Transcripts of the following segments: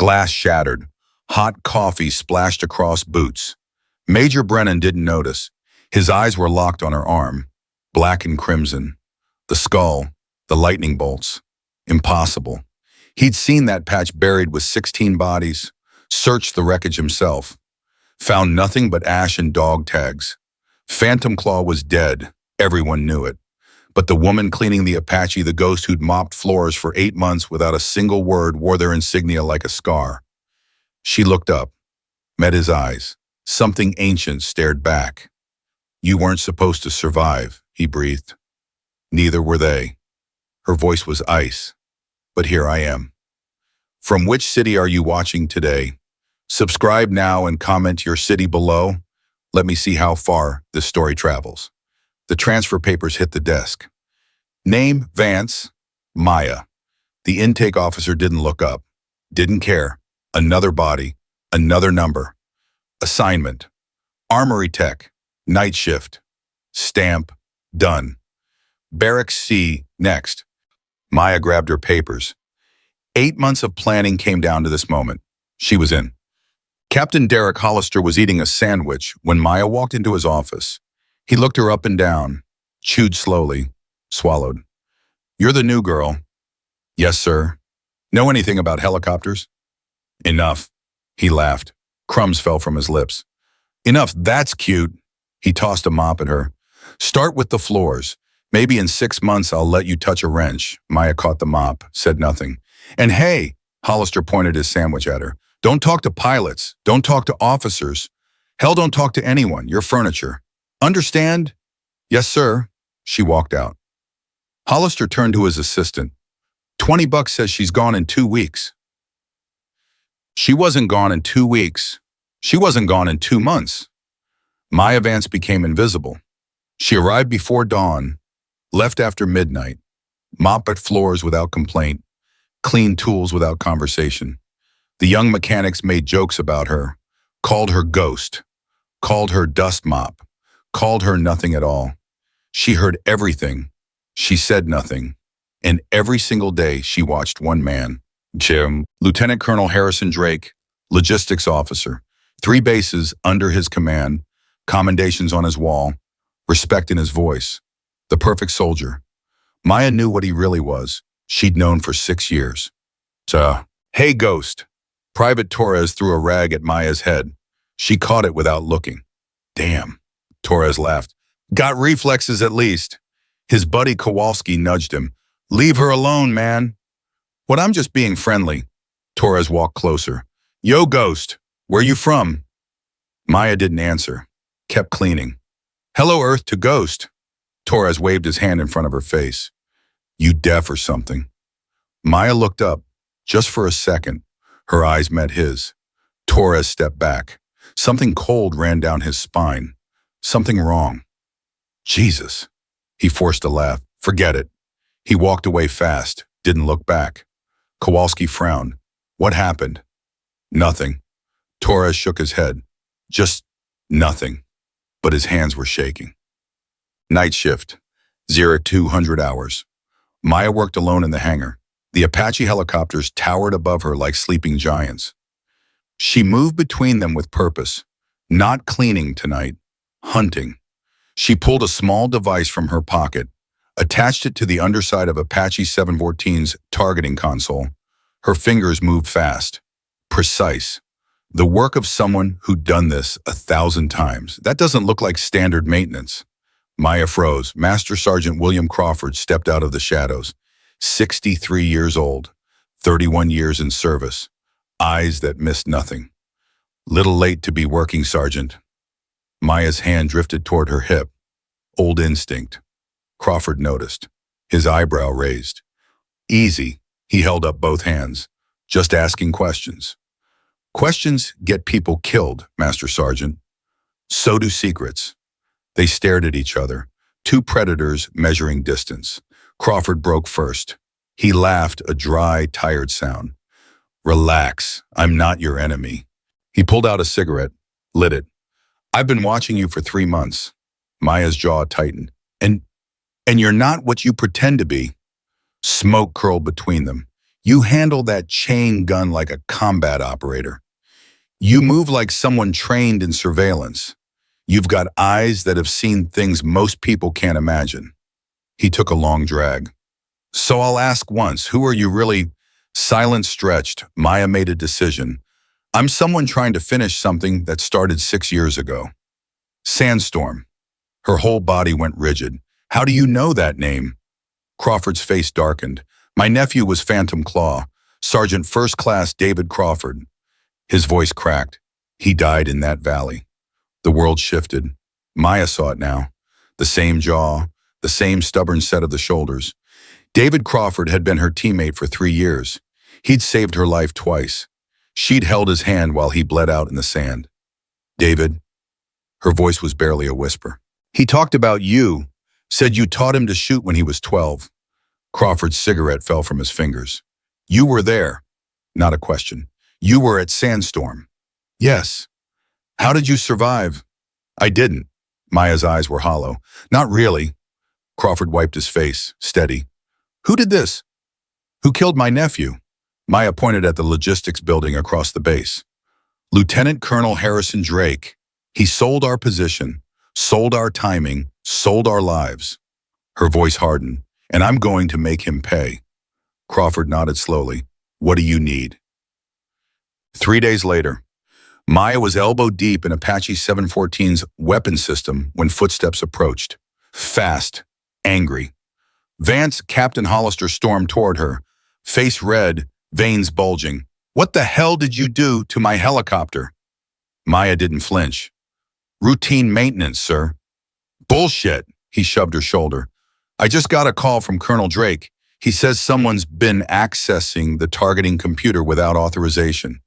Glass shattered. Hot coffee splashed across boots. Major Brennan didn't notice. His eyes were locked on her arm, black and crimson. The skull, the lightning bolts. Impossible. He'd seen that patch buried with 16 bodies, searched the wreckage himself. Found nothing but ash and dog tags. Phantom Claw was dead. Everyone knew it. But the woman cleaning the Apache, the ghost who'd mopped floors for 8 months without a single word, wore their insignia like a scar. She looked up, met his eyes. Something ancient stared back. "You weren't supposed to survive," he breathed. "Neither were they." Her voice was ice. "But here I am." From which city are you watching today? Subscribe now and comment your city below. Let me see how far this story travels. The transfer papers hit the desk. Name, Vance. Maya. The intake officer didn't look up. Didn't care. Another body. Another number. Assignment. Armory tech. Night shift. Stamp. Done. Barracks C. Next. Maya grabbed her papers. 8 months of planning came down to this moment. She was in. Captain Derek Hollister was eating a sandwich when Maya walked into his office. He looked her up and down, chewed slowly, swallowed. "You're the new girl." "Yes, sir." "Know anything about helicopters?" "Enough." He laughed. Crumbs fell from his lips. "Enough, that's cute." He tossed a mop at her. "Start with the floors. Maybe in 6 months I'll let you touch a wrench." Maya caught the mop, said nothing. "And hey," Hollister pointed his sandwich at her, "don't talk to pilots. Don't talk to officers. Hell, don't talk to anyone. You're furniture. Understand?" "Yes, sir." She walked out. Hollister turned to his assistant. $20 says she's gone in 2 weeks. She wasn't gone in 2 weeks. She wasn't gone in 2 months. Maya Vance became invisible. She arrived before dawn, left after midnight, mopped at floors without complaint, cleaned tools without conversation. The young mechanics made jokes about her, called her ghost, called her dust mop, called her nothing at all. She heard everything. She said nothing. And every single day she watched one man, Jim, Lieutenant Colonel Harrison Drake, logistics officer, 3 bases under his command, commendations on his wall, respect in his voice, the perfect soldier. Maya knew what he really was. She'd known for 6 years. So, "Hey, ghost." Private Torres threw a rag at Maya's head. She caught it without looking. "Damn." Torres laughed. "Got reflexes at least." His buddy Kowalski nudged him. "Leave her alone, man." "What, I'm just being friendly." Torres walked closer. "Yo, ghost, where you from?" Maya didn't answer, kept cleaning. "Hello, Earth to Ghost." Torres waved his hand in front of her face. "You deaf or something?" Maya looked up, just for a second. Her eyes met his. Torres stepped back. Something cold ran down his spine. Something wrong. "Jesus." He forced a laugh. "Forget it." He walked away fast, didn't look back. Kowalski frowned. "What happened?" "Nothing." Torres shook his head. "Just nothing." But his hands were shaking. Night shift. 0200 hours. Maya worked alone in the hangar. The Apache helicopters towered above her like sleeping giants. She moved between them with purpose. Not cleaning tonight. Hunting. She pulled a small device from her pocket, attached it to the underside of Apache 714's targeting console. Her fingers moved fast. Precise. The work of someone who'd done this 1,000 times. That doesn't look like standard maintenance. Maya froze. Master Sergeant William Crawford stepped out of the shadows. 63 years old, 31 years in service. Eyes that missed nothing. "Little late to be working, Sergeant." Maya's hand drifted toward her hip. Old instinct. Crawford noticed. His eyebrow raised. "Easy." He held up both hands. "Just asking questions." "Questions get people killed, Master Sergeant." "So do secrets." They stared at each other, 2 predators measuring distance. Crawford broke first. He laughed, a dry, tired sound. "Relax, I'm not your enemy." He pulled out a cigarette, lit it. "I've been watching you for 3 months. Maya's jaw tightened. And you're not what you pretend to be." Smoke curled between them. You handle that chain gun like a combat operator. You move like someone trained in surveillance. You've got eyes that have seen things most people can't imagine. He took a long drag. So I'll ask once, who are you really? Silence stretched. Maya made a decision. I'm someone trying to finish something that started 6 years ago. Sandstorm. Her whole body went rigid. How do you know that name? Crawford's face darkened. My nephew was Phantom Claw, Sergeant First Class David Crawford. His voice cracked. He died in that valley. The world shifted. Maya saw it now. The same jaw, the same stubborn set of the shoulders. David Crawford had been her teammate for 3 years. He'd saved her life twice. She'd held his hand while he bled out in the sand. David, her voice was barely a whisper. He talked about you, said you taught him to shoot when he was 12. Crawford's cigarette fell from his fingers. You were there. Not a question. You were at Sandstorm. Yes. How did you survive? I didn't. Maya's eyes were hollow. Not really. Crawford wiped his face, steady. Who did this? Who killed my nephew? Maya pointed at the logistics building across the base. Lieutenant Colonel Harrison Drake. He sold our position, sold our timing, sold our lives. Her voice hardened. And I'm going to make him pay. Crawford nodded slowly. What do you need? 3 days later, Maya was elbow deep in Apache 714's weapon system when footsteps approached. Fast, angry. Vance, Captain Hollister stormed toward her, face red, veins bulging. What the hell did you do to my helicopter? Maya didn't flinch. Routine maintenance, sir. Bullshit, he shoved her shoulder. I just got a call from Colonel Drake. He says someone's been accessing the targeting computer without authorization.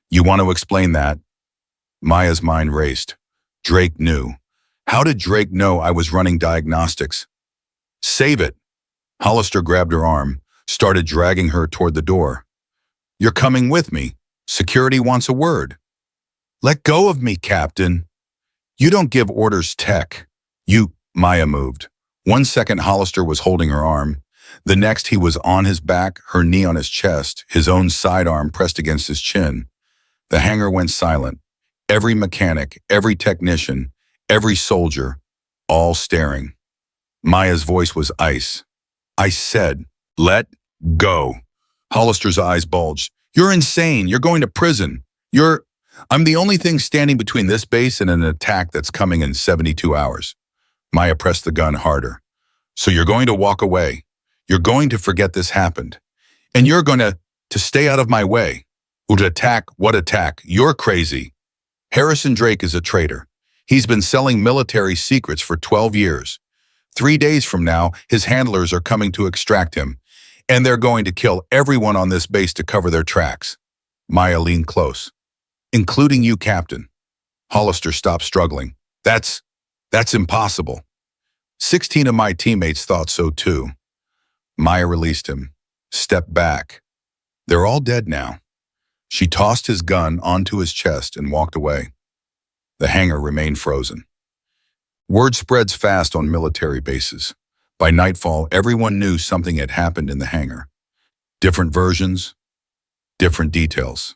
You want to explain that? Maya's mind raced. Drake knew. How did Drake know I was running diagnostics? Save it. Hollister grabbed her arm, started dragging her toward the door. You're coming with me. Security wants a word. Let go of me, Captain. You don't give orders, Tech. Maya moved. 1 second Hollister was holding her arm. The next he was on his back, her knee on his chest, his own sidearm pressed against his chin. The hangar went silent. Every mechanic, every technician, every soldier, all staring. Maya's voice was ice. I said, let go. Hollister's eyes bulged. You're insane. You're going to prison. I'm the only thing standing between this base and an attack that's coming in 72 hours. Maya pressed the gun harder. So you're going to walk away. You're going to forget this happened. And you're going to stay out of my way. Would attack? What attack? You're crazy. Harrison Drake is a traitor. He's been selling military secrets for 12 years. 3 days from now, his handlers are coming to extract him. And they're going to kill everyone on this base to cover their tracks. Maya leaned close. Including you, Captain. Hollister stopped struggling. That's impossible. 16 of my teammates thought so too. Maya released him. Stepped back. They're all dead now. She tossed his gun onto his chest and walked away. The hangar remained frozen. Word spreads fast on military bases. By nightfall, everyone knew something had happened in the hangar. Different versions, different details.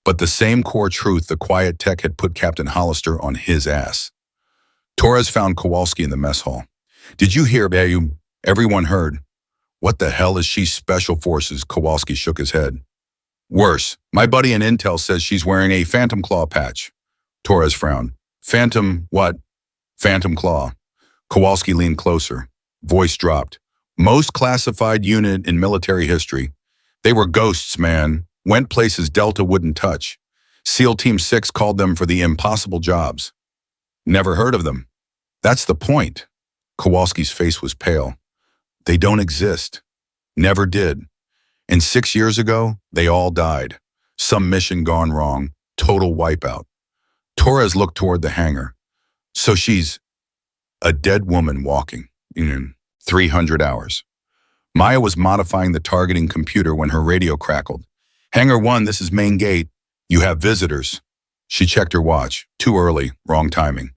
But the same core truth the quiet tech had put Captain Hollister on his ass. Torres found Kowalski in the mess hall. Did you hear, Bayu? Everyone heard. What the hell is she Special Forces? Kowalski shook his head. Worse, my buddy in Intel says she's wearing a Phantom Claw patch. Torres frowned. Phantom what? Phantom Claw. Kowalski leaned closer. Voice dropped. Most classified unit in military history. They were ghosts, man. Went places Delta wouldn't touch. SEAL Team 6 called them for the impossible jobs. Never heard of them. That's the point. Kowalski's face was pale. They don't exist. Never did. And 6 years ago, they all died. Some mission gone wrong. Total wipeout. Torres looked toward the hangar. So she's a dead woman walking in 300 hours. Maya was modifying the targeting computer when her radio crackled. Hangar 1, this is main gate. You have visitors. She checked her watch. Too early. Wrong timing.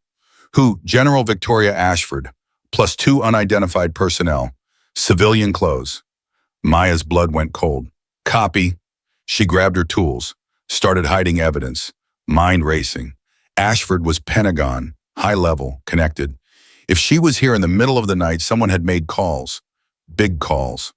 Who? General Victoria Ashford. Plus 2 unidentified personnel. Civilian clothes. Maya's blood went cold. Copy. She grabbed her tools, started hiding evidence, mind racing. Ashford was Pentagon, high level, connected. If she was here in the middle of the night, someone had made calls. Big calls.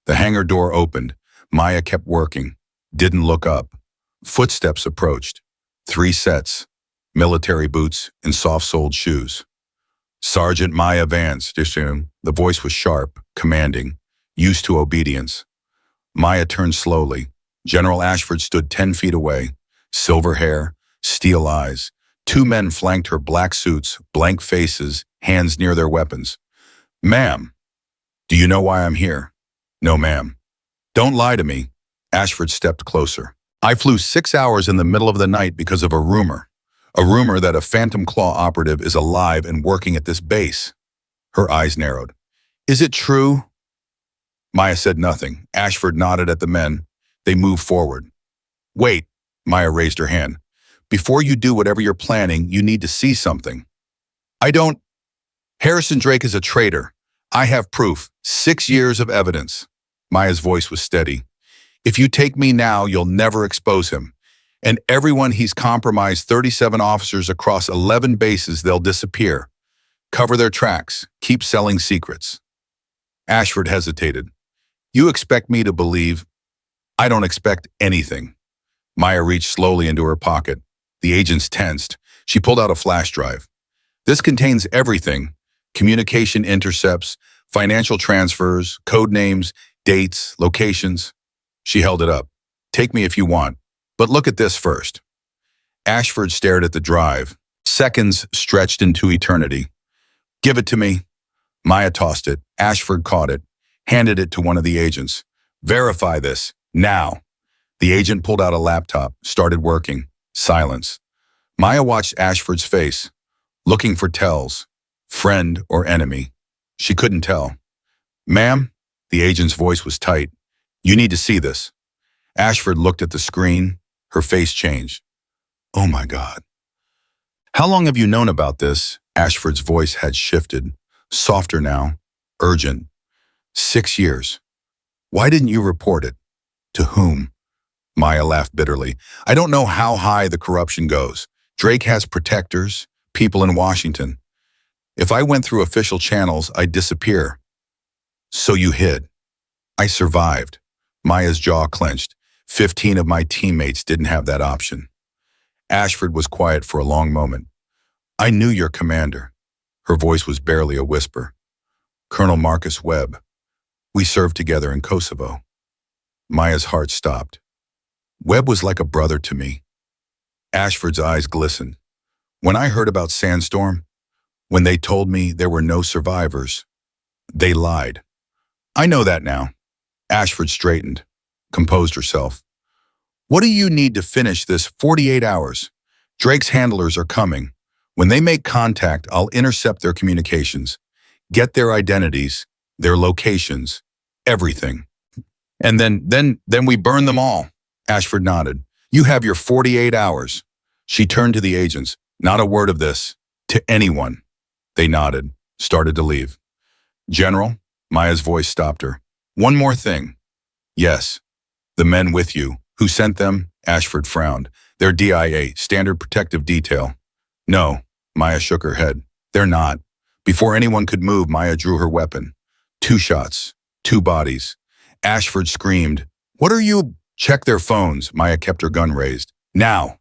The hangar door opened. Maya kept working. Didn't look up. Footsteps approached. 3 sets. Military boots and soft-soled shoes. Sergeant Maya Vance, the voice was sharp, commanding, used to obedience. Maya turned slowly. General Ashford stood 10 feet away. Silver hair, steel eyes. 2 men flanked her, black suits, blank faces, hands near their weapons. Ma'am, do you know why I'm here? No, ma'am. Don't lie to me. Ashford stepped closer. I flew 6 hours in the middle of the night because of a rumor. A rumor that a Phantom Claw operative is alive and working at this base. Her eyes narrowed. Is it true? Maya said nothing. Ashford nodded at the men. They moved forward. Wait, Maya raised her hand. Before you do whatever you're planning, you need to see something. I don't. Harrison Drake is a traitor. I have proof. 6 years of evidence. Maya's voice was steady. If you take me now, you'll never expose him. And everyone he's compromised 37 officers across 11 bases, they'll disappear. Cover their tracks. Keep selling secrets. Ashford hesitated. You expect me to believe? I don't expect anything. Maya reached slowly into her pocket. The agents tensed. She pulled out a flash drive. This contains everything. Communication intercepts, financial transfers, code names, dates, locations. She held it up. Take me if you want. But look at this first. Ashford stared at the drive. Seconds stretched into eternity. Give it to me. Maya tossed it. Ashford caught it, handed it to one of the agents. Verify this, now. The agent pulled out a laptop, started working. Silence. Maya watched Ashford's face, looking for tells, friend or enemy. She couldn't tell. Ma'am, the agent's voice was tight. You need to see this. Ashford looked at the screen. Her face changed. Oh my God. How long have you known about this? Ashford's voice had shifted. Softer now. Urgent. 6 years. Why didn't you report it? To whom? Maya laughed bitterly. I don't know how high the corruption goes. Drake has protectors, people in Washington. If I went through official channels, I'd disappear. So you hid. I survived. Maya's jaw clenched. 15 of my teammates didn't have that option. Ashford was quiet for a long moment. I knew your commander. Her voice was barely a whisper. Colonel Marcus Webb. We served together in Kosovo. Maya's heart stopped. Webb was like a brother to me. Ashford's eyes glistened. When I heard about Sandstorm, when they told me there were no survivors, they lied. I know that now. Ashford straightened, composed herself. What do you need to finish this? 48 hours. Drake's handlers are coming. When they make contact, I'll intercept their communications, get their identities, their locations, everything. And then we burn them all. Ashford nodded. You have your 48 hours. She turned to the agents. Not a word of this. To anyone. They nodded, started to leave. General, Maya's voice stopped her. One more thing. Yes. The men with you. Who sent them? Ashford frowned. They're DIA, Standard Protective Detail. No. Maya shook her head. They're not. Before anyone could move, Maya drew her weapon. 2 shots. 2 bodies. Ashford screamed. What are you? Check their phones. Maya kept her gun raised. Now.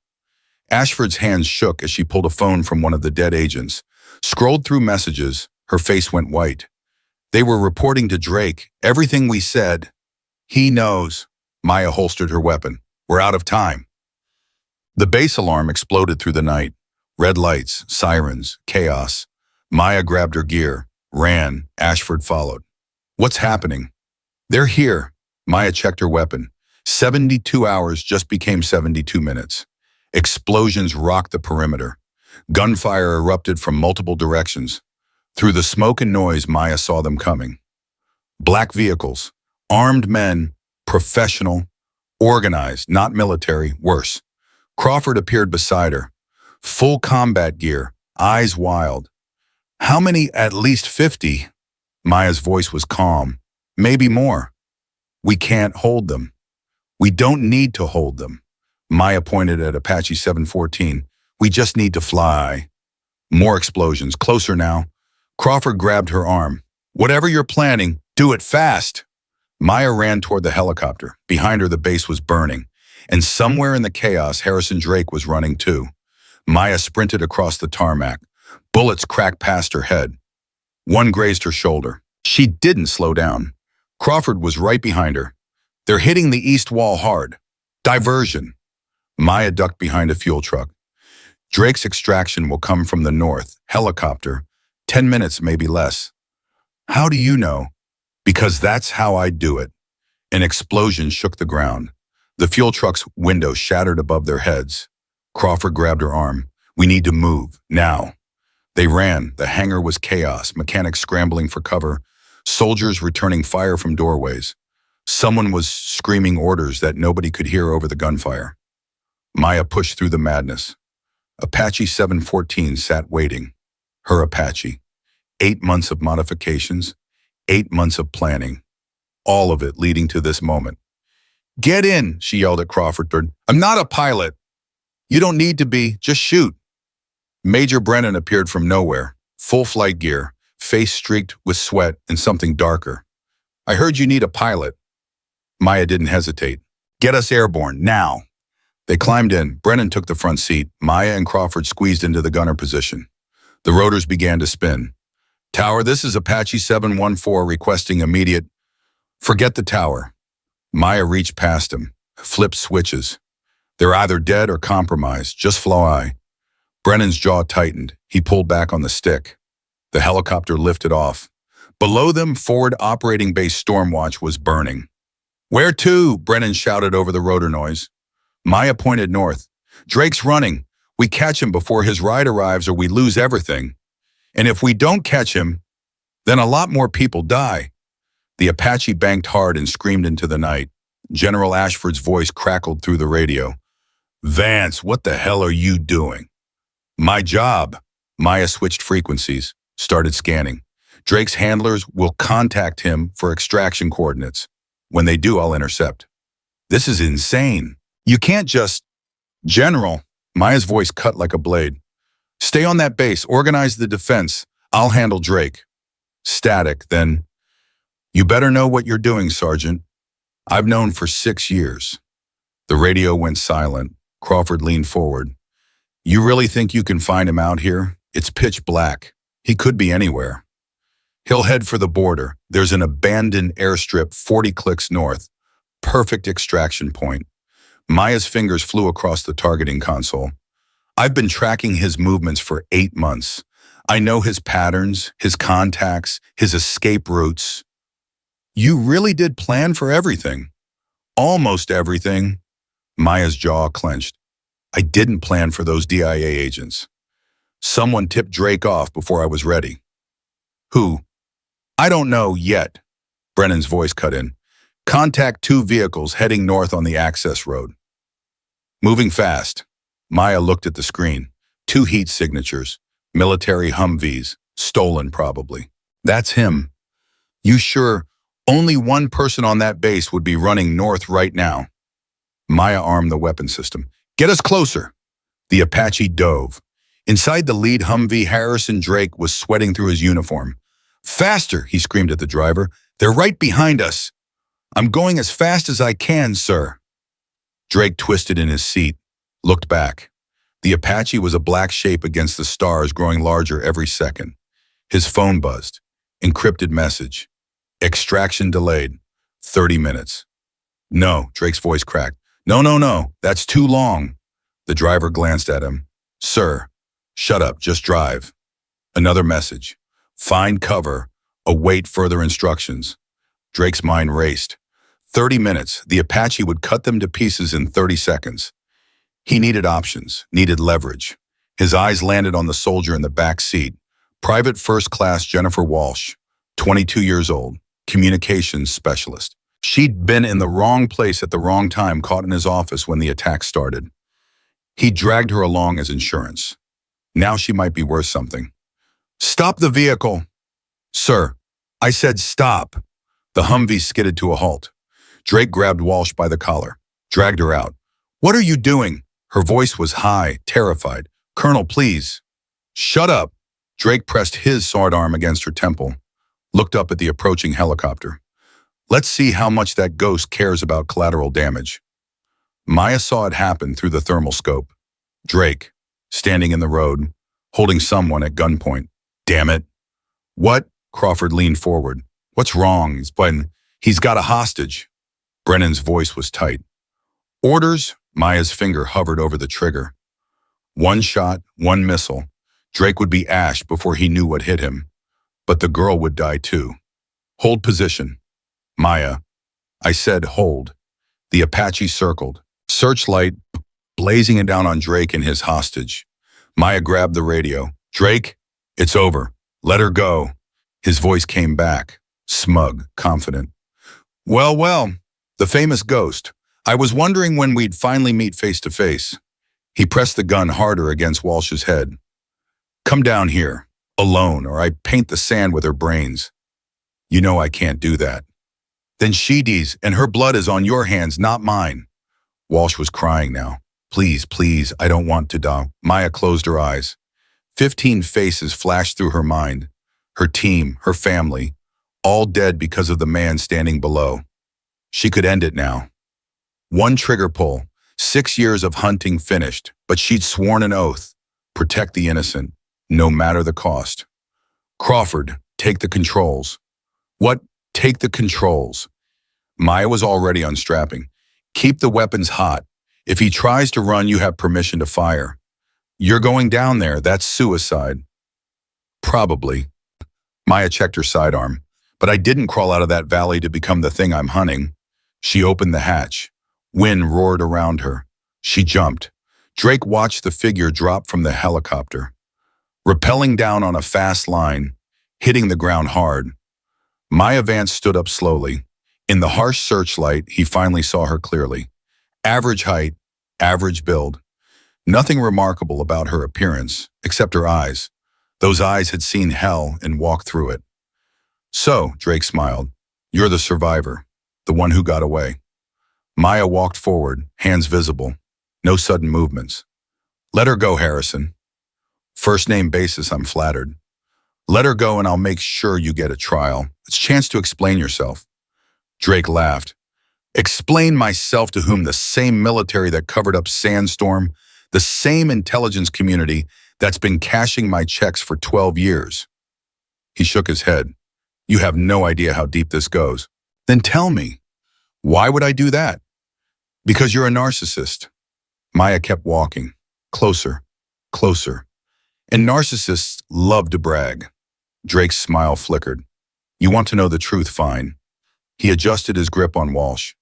Ashford's hands shook as she pulled a phone from one of the dead agents. Scrolled through messages. Her face went white. They were reporting to Drake. Everything we said. He knows. Maya holstered her weapon. We're out of time. The base alarm exploded through the night. Red lights, sirens, chaos. Maya grabbed her gear, ran. Ashford followed. What's happening? They're here. Maya checked her weapon. 72 hours just became 72 minutes. Explosions rocked the perimeter. Gunfire erupted from multiple directions. Through the smoke and noise, Maya saw them coming. Black vehicles, armed men, professional, organized, not military, worse. Crawford appeared beside her. Full combat gear, eyes wild. How many? At least 50. Maya's voice was calm. Maybe more. We can't hold them. We don't need to hold them. Maya pointed at Apache 714. We just need to fly. More explosions, closer now. Crawford grabbed her arm. Whatever you're planning, do it fast. Maya ran toward the helicopter. Behind her, the base was burning. And somewhere in the chaos, Harrison Drake was running too. Maya sprinted across the tarmac. Bullets cracked past her head. One grazed her shoulder. She didn't slow down. Crawford was right behind her. They're hitting the east wall hard. Diversion. Maya ducked behind a fuel truck. Drake's extraction will come from the north. Helicopter. 10 minutes, maybe less. How do you know? Because that's how I do it. An explosion shook the ground. The fuel truck's window shattered above their heads. Crawford grabbed her arm. We need to move, now. They ran. The hangar was chaos, mechanics scrambling for cover, soldiers returning fire from doorways. Someone was screaming orders that nobody could hear over the gunfire. Maya pushed through the madness. Apache 714 sat waiting. Her Apache. 8 months of modifications, 8 months of planning. All of it leading to this moment. Get in, she yelled at Crawford. I'm not a pilot. You don't need to be, just shoot. Major Brennan appeared from nowhere, full flight gear, face streaked with sweat and something darker. I heard you need a pilot. Maya didn't hesitate. Get us airborne, now. They climbed in. Brennan took the front seat. Maya and Crawford squeezed into the gunner position. The rotors began to spin. Tower, this is Apache 714 requesting immediate. Forget the tower. Maya reached past him, flipped switches. They're either dead or compromised. Just fly. Brennan's jaw tightened. He pulled back on the stick. The helicopter lifted off. Below them, forward operating base Stormwatch was burning. Where to? Brennan shouted over the rotor noise. Maya pointed north. Drake's running. We catch him before his ride arrives or we lose everything. And if we don't catch him, then a lot more people die. The Apache banked hard and screamed into the night. General Ashford's voice crackled through the radio. Vance, what the hell are you doing? My job. Maya switched frequencies, started scanning. Drake's handlers will contact him for extraction coordinates. When they do, I'll intercept. This is insane. You can't just... General, Maya's voice cut like a blade. Stay on that base, organize the defense. I'll handle Drake. Static, then. You better know what you're doing, Sergeant. I've known for 6 years. The radio went silent. Crawford leaned forward. You really think you can find him out here? It's pitch black. He could be anywhere. He'll head for the border. There's an abandoned airstrip 40 clicks north. Perfect extraction point. Maya's fingers flew across the targeting console. I've been tracking his movements for 8 months. I know his patterns, his contacts, his escape routes. You really did plan for everything. Almost everything. Maya's jaw clenched. I didn't plan for those DIA agents. Someone tipped Drake off before I was ready. Who? I don't know yet. Brennan's voice cut in. Contact 2 vehicles heading north on the access road. Moving fast. Maya looked at the screen. 2 heat signatures. Military Humvees. Stolen, probably. That's him. You sure only one person on that base would be running north right now? Maya armed the weapon system. Get us closer. The Apache dove. Inside the lead Humvee, Harrison Drake was sweating through his uniform. Faster, he screamed at the driver. They're right behind us. I'm going as fast as I can, sir. Drake twisted in his seat, looked back. The Apache was a black shape against the stars, growing larger every second. His phone buzzed. Encrypted message. Extraction delayed. 30 minutes. No, Drake's voice cracked. No, that's too long. The driver glanced at him. Sir, shut up, just drive. Another message. Find cover. Await further instructions. Drake's mind raced. 30 minutes. The Apache would cut them to pieces in 30 seconds. He needed options, needed leverage. His eyes landed on the soldier in the back seat. Private First Class Jennifer Walsh, 22 years old, communications specialist. She'd been in the wrong place at the wrong time, caught in his office when the attack started. He dragged her along as insurance. Now she might be worth something. Stop the vehicle. Sir, I said stop. The Humvee skidded to a halt. Drake grabbed Walsh by the collar, dragged her out. What are you doing? Her voice was high, terrified. Colonel, please. Shut up. Drake pressed his sword arm against her temple, looked up at the approaching helicopter. Let's see how much that ghost cares about collateral damage. Maya saw it happen through the thermal scope. Drake, standing in the road, holding someone at gunpoint. Damn it. What? Crawford leaned forward. What's wrong? He's got a hostage. Brennan's voice was tight. Orders? Maya's finger hovered over the trigger. One shot, one missile. Drake would be ashed before he knew what hit him. But the girl would die too. Hold position. Maya. I said hold. The Apache circled. Searchlight blazing it down on Drake and his hostage. Maya grabbed the radio. Drake, it's over. Let her go. His voice came back, smug, confident. Well, the famous ghost. I was wondering when we'd finally meet face to face. He pressed the gun harder against Walsh's head. Come down here, alone, or I paint the sand with her brains. You know I can't do that. Then she dies, and her blood is on your hands, not mine. Walsh was crying now. Please, I don't want to die. Maya closed her eyes. 15 faces flashed through her mind. Her team, her family, all dead because of the man standing below. She could end it now. One trigger pull, 6 years of hunting finished, but she'd sworn an oath. Protect the innocent, no matter the cost. Crawford, take the controls. What? Take the controls. Maya was already unstrapping. Keep the weapons hot. If he tries to run, you have permission to fire. You're going down there, that's suicide. Probably. Maya checked her sidearm. But I didn't crawl out of that valley to become the thing I'm hunting. She opened the hatch. Wind roared around her. She jumped. Drake watched the figure drop from the helicopter, rappelling down on a fast line, hitting the ground hard. Maya Vance stood up slowly. In the harsh searchlight, he finally saw her clearly. Average height, average build. Nothing remarkable about her appearance, except her eyes. Those eyes had seen hell and walked through it. So, Drake smiled, you're the survivor, the one who got away. Maya walked forward, hands visible. No sudden movements. Let her go, Harrison. First name basis, I'm flattered. Let her go and I'll make sure you get a trial. It's a chance to explain yourself. Drake laughed. Explain myself to whom? The same military that covered up Sandstorm, the same intelligence community that's been cashing my checks for 12 years. He shook his head. You have no idea how deep this goes. Then tell me, why would I do that? Because you're a narcissist. Maya kept walking, closer, closer. And narcissists love to brag. Drake's smile flickered. You want to know the truth, fine. He adjusted his grip on Walsh.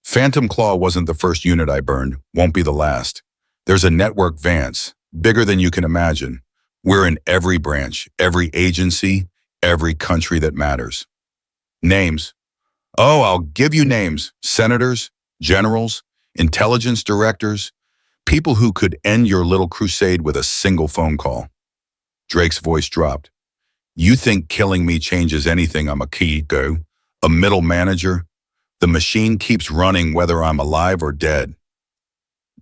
Phantom Claw wasn't the first unit I burned, won't be the last. There's a network Vance, bigger than you can imagine. We're in every branch, every agency, every country that matters. Names. Oh, I'll give you names. Senators, generals, intelligence directors, people who could end your little crusade with a single phone call. Drake's voice dropped. You think killing me changes anything? I'm a key go, a middle manager. The machine keeps running whether I'm alive or dead.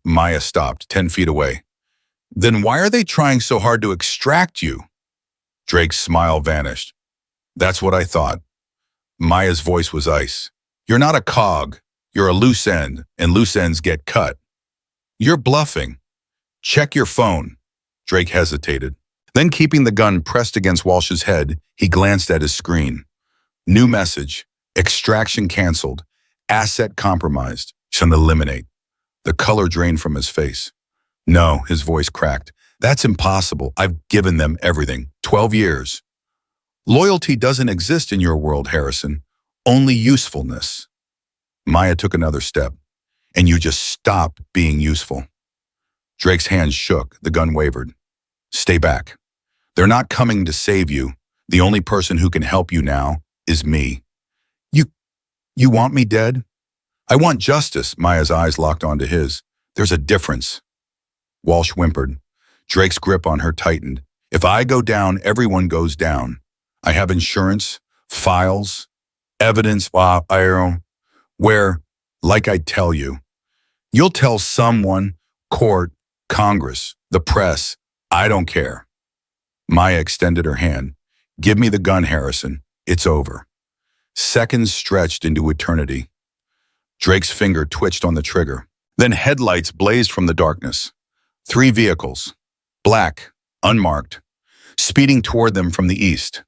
Maya stopped, 10 feet away. Then why are they trying so hard to extract you? Drake's smile vanished. That's what I thought. Maya's voice was ice. You're not a cog. You're a loose end, and loose ends get cut. You're bluffing. Check your phone. Drake hesitated. Then, keeping the gun pressed against Walsh's head, he glanced at his screen. New message. Extraction canceled. Asset compromised. Shall eliminate. The color drained from his face. No, his voice cracked. That's impossible. I've given them everything. 12 years. Loyalty doesn't exist in your world, Harrison. Only usefulness. Maya took another step. And you just stop being useful. Drake's hands shook. The gun wavered. Stay back. They're not coming to save you. The only person who can help you now is me. You want me dead? I want justice. Maya's eyes locked onto his. There's a difference. Walsh whimpered. Drake's grip on her tightened. If I go down, everyone goes down. I have insurance, files, evidence, where Like I tell you. You'll tell someone, court, Congress, the press. I don't care. Maya extended her hand. Give me the gun, Harrison. It's over. Seconds stretched into eternity. Drake's finger twitched on the trigger. Then headlights blazed from the darkness. 3 vehicles, black, unmarked, speeding toward them from the east.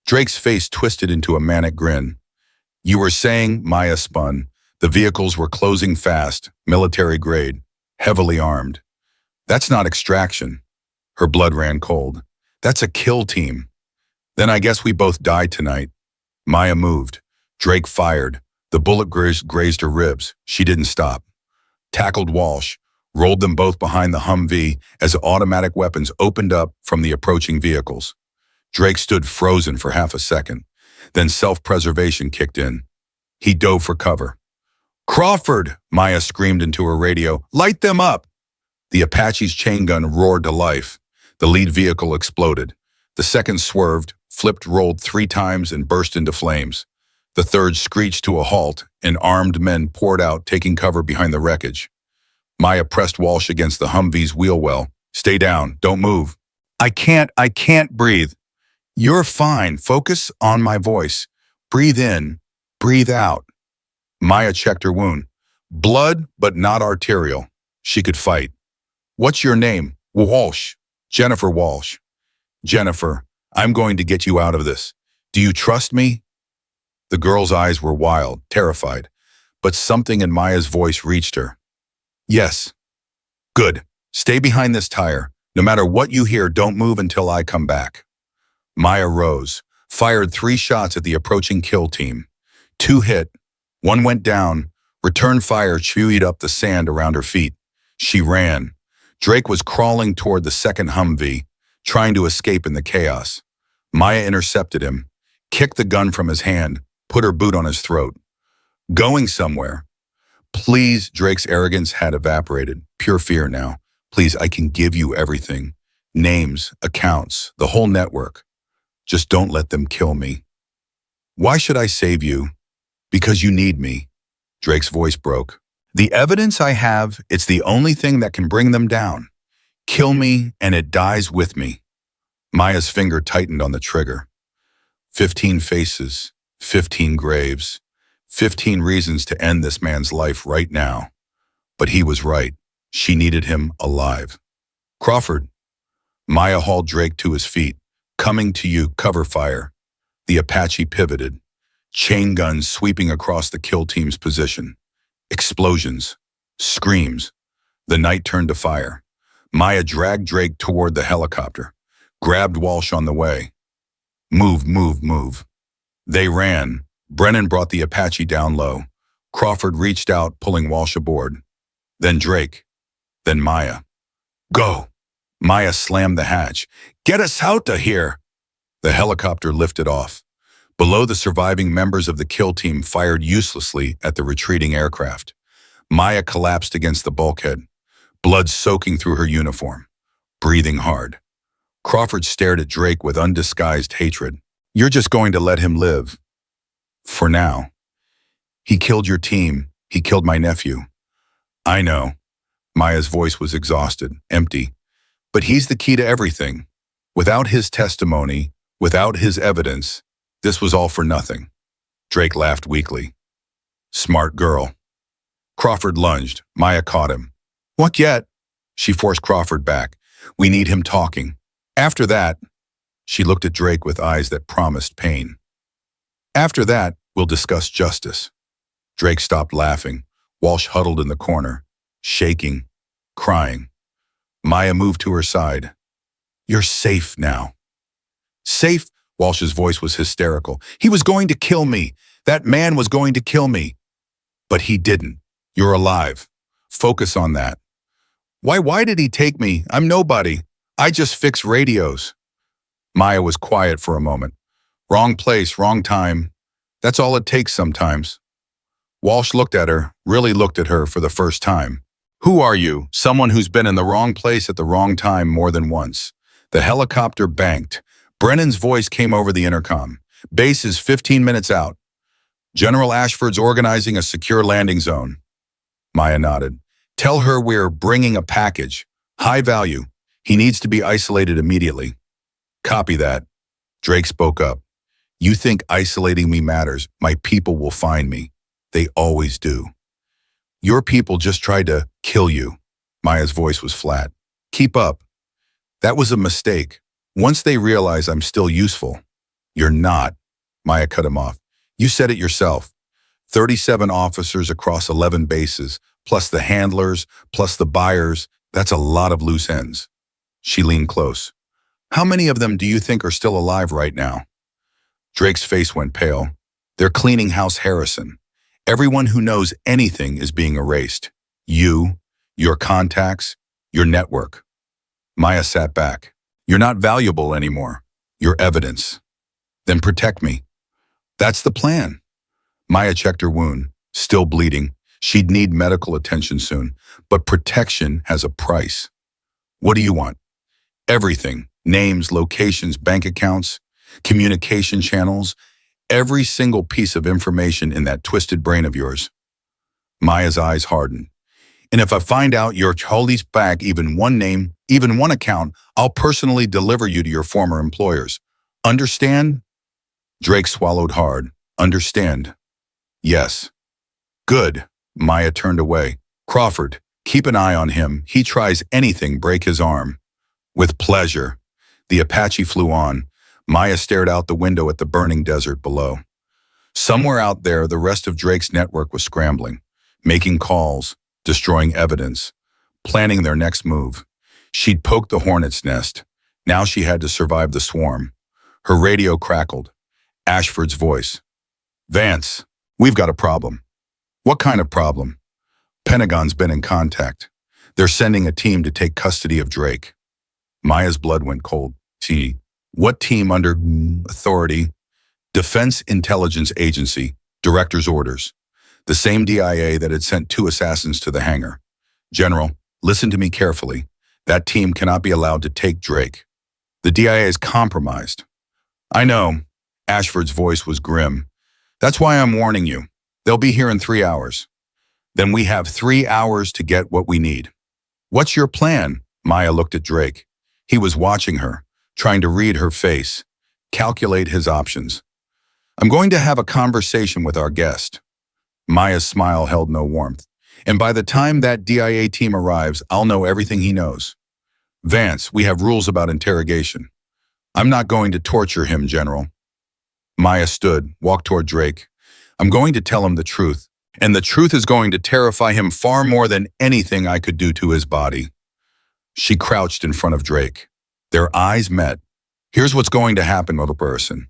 Drake's face twisted into a manic grin. You were saying, Maya spun, the vehicles were closing fast, military grade, heavily armed. That's not extraction. Her blood ran cold. That's a kill team. Then I guess we both died tonight. Maya moved. Drake fired. The bullet grazed her ribs. She didn't stop. Tackled Walsh, rolled them both behind the Humvee as automatic weapons opened up from the approaching vehicles. Drake stood frozen for half a second. Then self-preservation kicked in. He dove for cover. Crawford, Maya screamed into her radio. Light them up! The Apache's chain gun roared to life. The lead vehicle exploded. The second swerved, flipped, rolled 3 times, and burst into flames. The third screeched to a halt, and armed men poured out, taking cover behind the wreckage. Maya pressed Walsh against the Humvee's wheel well. Stay down, don't move. I can't breathe. You're fine, focus on my voice. Breathe in, breathe out. Maya checked her wound. Blood, but not arterial. She could fight. What's your name? Walsh. Jennifer Walsh. Jennifer, I'm going to get you out of this. Do you trust me? The girl's eyes were wild, terrified, but something in Maya's voice reached her. Yes. Good. Stay behind this tire. No matter what you hear, don't move until I come back. Maya rose, fired 3 shots at the approaching kill team. 2 hit. 1 went down. Return fire chewed up the sand around her feet. She ran. Drake was crawling toward the second Humvee, trying to escape in the chaos. Maya intercepted him, kicked the gun from his hand, put her boot on his throat. Going somewhere. Please, Drake's arrogance had evaporated. Pure fear now. Please, I can give you everything. Names, accounts, the whole network. Just don't let them kill me. Why should I save you? Because you need me. Drake's voice broke. The evidence I have, it's the only thing that can bring them down. Kill me, and it dies with me. Maya's finger tightened on the trigger. 15 faces, 15 graves, 15 reasons to end this man's life right now. But he was right. She needed him alive. Crawford. Maya hauled Drake to his feet. Coming to you, cover fire. The Apache pivoted. Chain guns sweeping across the kill team's position. Explosions. Screams. The night turned to fire. Maya dragged Drake toward the helicopter. Grabbed Walsh on the way. Move, move, move. They ran. Brennan brought the Apache down low. Crawford reached out, pulling Walsh aboard. Then Drake. Then Maya. Go. Maya slammed the hatch. Get us out of here. The helicopter lifted off. Below, the surviving members of the kill team fired uselessly at the retreating aircraft. Maya collapsed against the bulkhead, blood soaking through her uniform, breathing hard. Crawford stared at Drake with undisguised hatred. You're just going to let him live. For now. He killed your team. He killed my nephew. I know. Maya's voice was exhausted, empty. But he's the key to everything. Without his testimony, without his evidence, this was all for nothing. Drake laughed weakly. Smart girl. Crawford lunged. Maya caught him. What yet? She forced Crawford back. We need him talking. After that, she looked at Drake with eyes that promised pain. After that, we'll discuss justice. Drake stopped laughing. Walsh huddled in the corner, shaking, crying. Maya moved to her side. You're safe now. Safe? Walsh's voice was hysterical. He was going to kill me. That man was going to kill me. But he didn't. You're alive. Focus on that. Why did he take me? I'm nobody. I just fix radios. Maya was quiet for a moment. Wrong place, wrong time. That's all it takes sometimes. Walsh looked at her, really looked at her for the first time. Who are you? Someone who's been in the wrong place at the wrong time more than once. The helicopter banked. Brennan's voice came over the intercom. Base is 15 minutes out. General Ashford's organizing a secure landing zone. Maya nodded. Tell her we're bringing a package. High value. He needs to be isolated immediately. Copy that. Drake spoke up. You think isolating me matters. My people will find me. They always do. Your people just tried to kill you. Maya's voice was flat. Keep up. That was a mistake. Once they realize I'm still useful. You're not. Maya cut him off. You said it yourself. 37 officers across 11 bases, plus the handlers, plus the buyers. That's a lot of loose ends. She leaned close. How many of them do you think are still alive right now? Drake's face went pale. They're cleaning house Harrison. Everyone who knows anything is being erased. You, your contacts, your network. Maya sat back. You're not valuable anymore. You're evidence. Then protect me. That's the plan. Maya checked her wound, still bleeding. She'd need medical attention soon, but protection has a price. What do you want? Everything. Names, locations, bank accounts, communication channels, every single piece of information in that twisted brain of yours. Maya's eyes hardened. And if I find out you're holding back even one name, even one account, I'll personally deliver you to your former employers. Understand? Drake swallowed hard. Understand. Yes. Good. Maya turned away. Crawford, keep an eye on him. He tries anything, break his arm. With pleasure. The Apache flew on. Maya stared out the window at the burning desert below. Somewhere out there, the rest of Drake's network was scrambling, making calls, destroying evidence, planning their next move. She'd poked the hornet's nest. Now she had to survive the swarm. Her radio crackled. Ashford's voice. Vance, we've got a problem. What kind of problem? Pentagon's been in contact. They're sending a team to take custody of Drake. Maya's blood went cold. What team under authority? Defense Intelligence Agency, director's orders. The same DIA that had sent 2 assassins to the hangar. General, listen to me carefully. That team cannot be allowed to take Drake. The DIA is compromised. I know. Ashford's voice was grim. That's why I'm warning you. They'll be here in 3 hours. Then we have 3 hours to get what we need. What's your plan? Maya looked at Drake. He was watching her, trying to read her face, calculate his options. I'm going to have a conversation with our guest. Maya's smile held no warmth. And by the time that DIA team arrives, I'll know everything he knows. Vance, we have rules about interrogation. I'm not going to torture him, General. Maya stood, walked toward Drake. I'm going to tell him the truth, and the truth is going to terrify him far more than anything I could do to his body. She crouched in front of Drake. Their eyes met. Here's what's going to happen, little person.